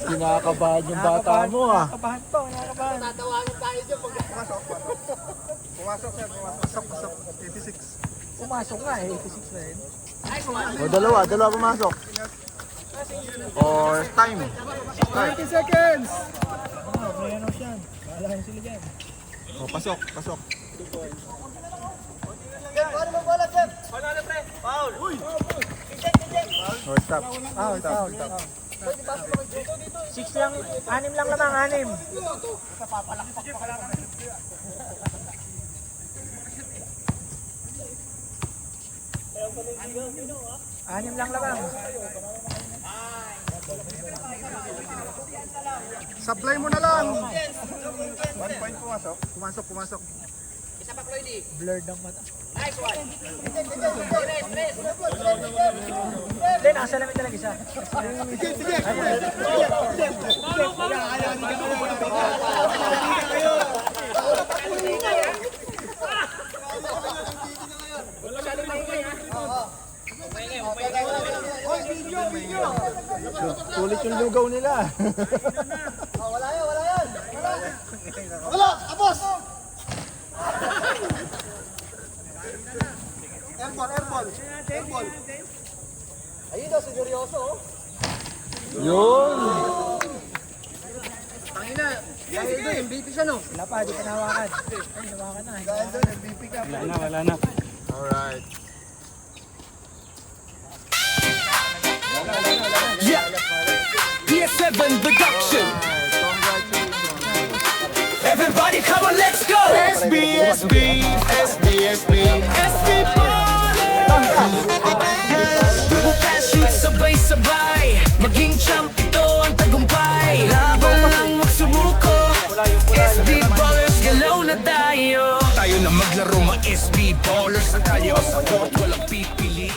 Kinakabahan yung bata mo ah. Nakakabahan to, nakakabahan. Pumasok, sir. Pumasok. 86. Pumasok nga 86 na rin. O, dalawa pumasok. Or time. 30 seconds! May ano siya. Bahala sila dyan. O, pasok. Or stop. Stop. 6 lang, 6 lang lamang, 6. Anim lang lamang. Supply mo na lang! 1 point pumasok. Pumasok. Blurred ang mata. Hindi, nasa lamin talaga isa. Sulit yung lugaw nila. Wala! Tapos! Airball! Ayun daw, si Seryoso. Yun. Wala pa, di pa nahawakan. Ay, nahawakan na. Dahil doon, MVP ka. Wala na. Alright. Yeah, PS7 production. Everybody come on, let's go. SB shoot sabay-sabay. Maging champ ito ang tagumpay. Laban lang magsumuko. SB Ballers, galaw na tayo. Tayo na maglaro mga SB Ballers. Sa kalye o sa court, walang pipiliin.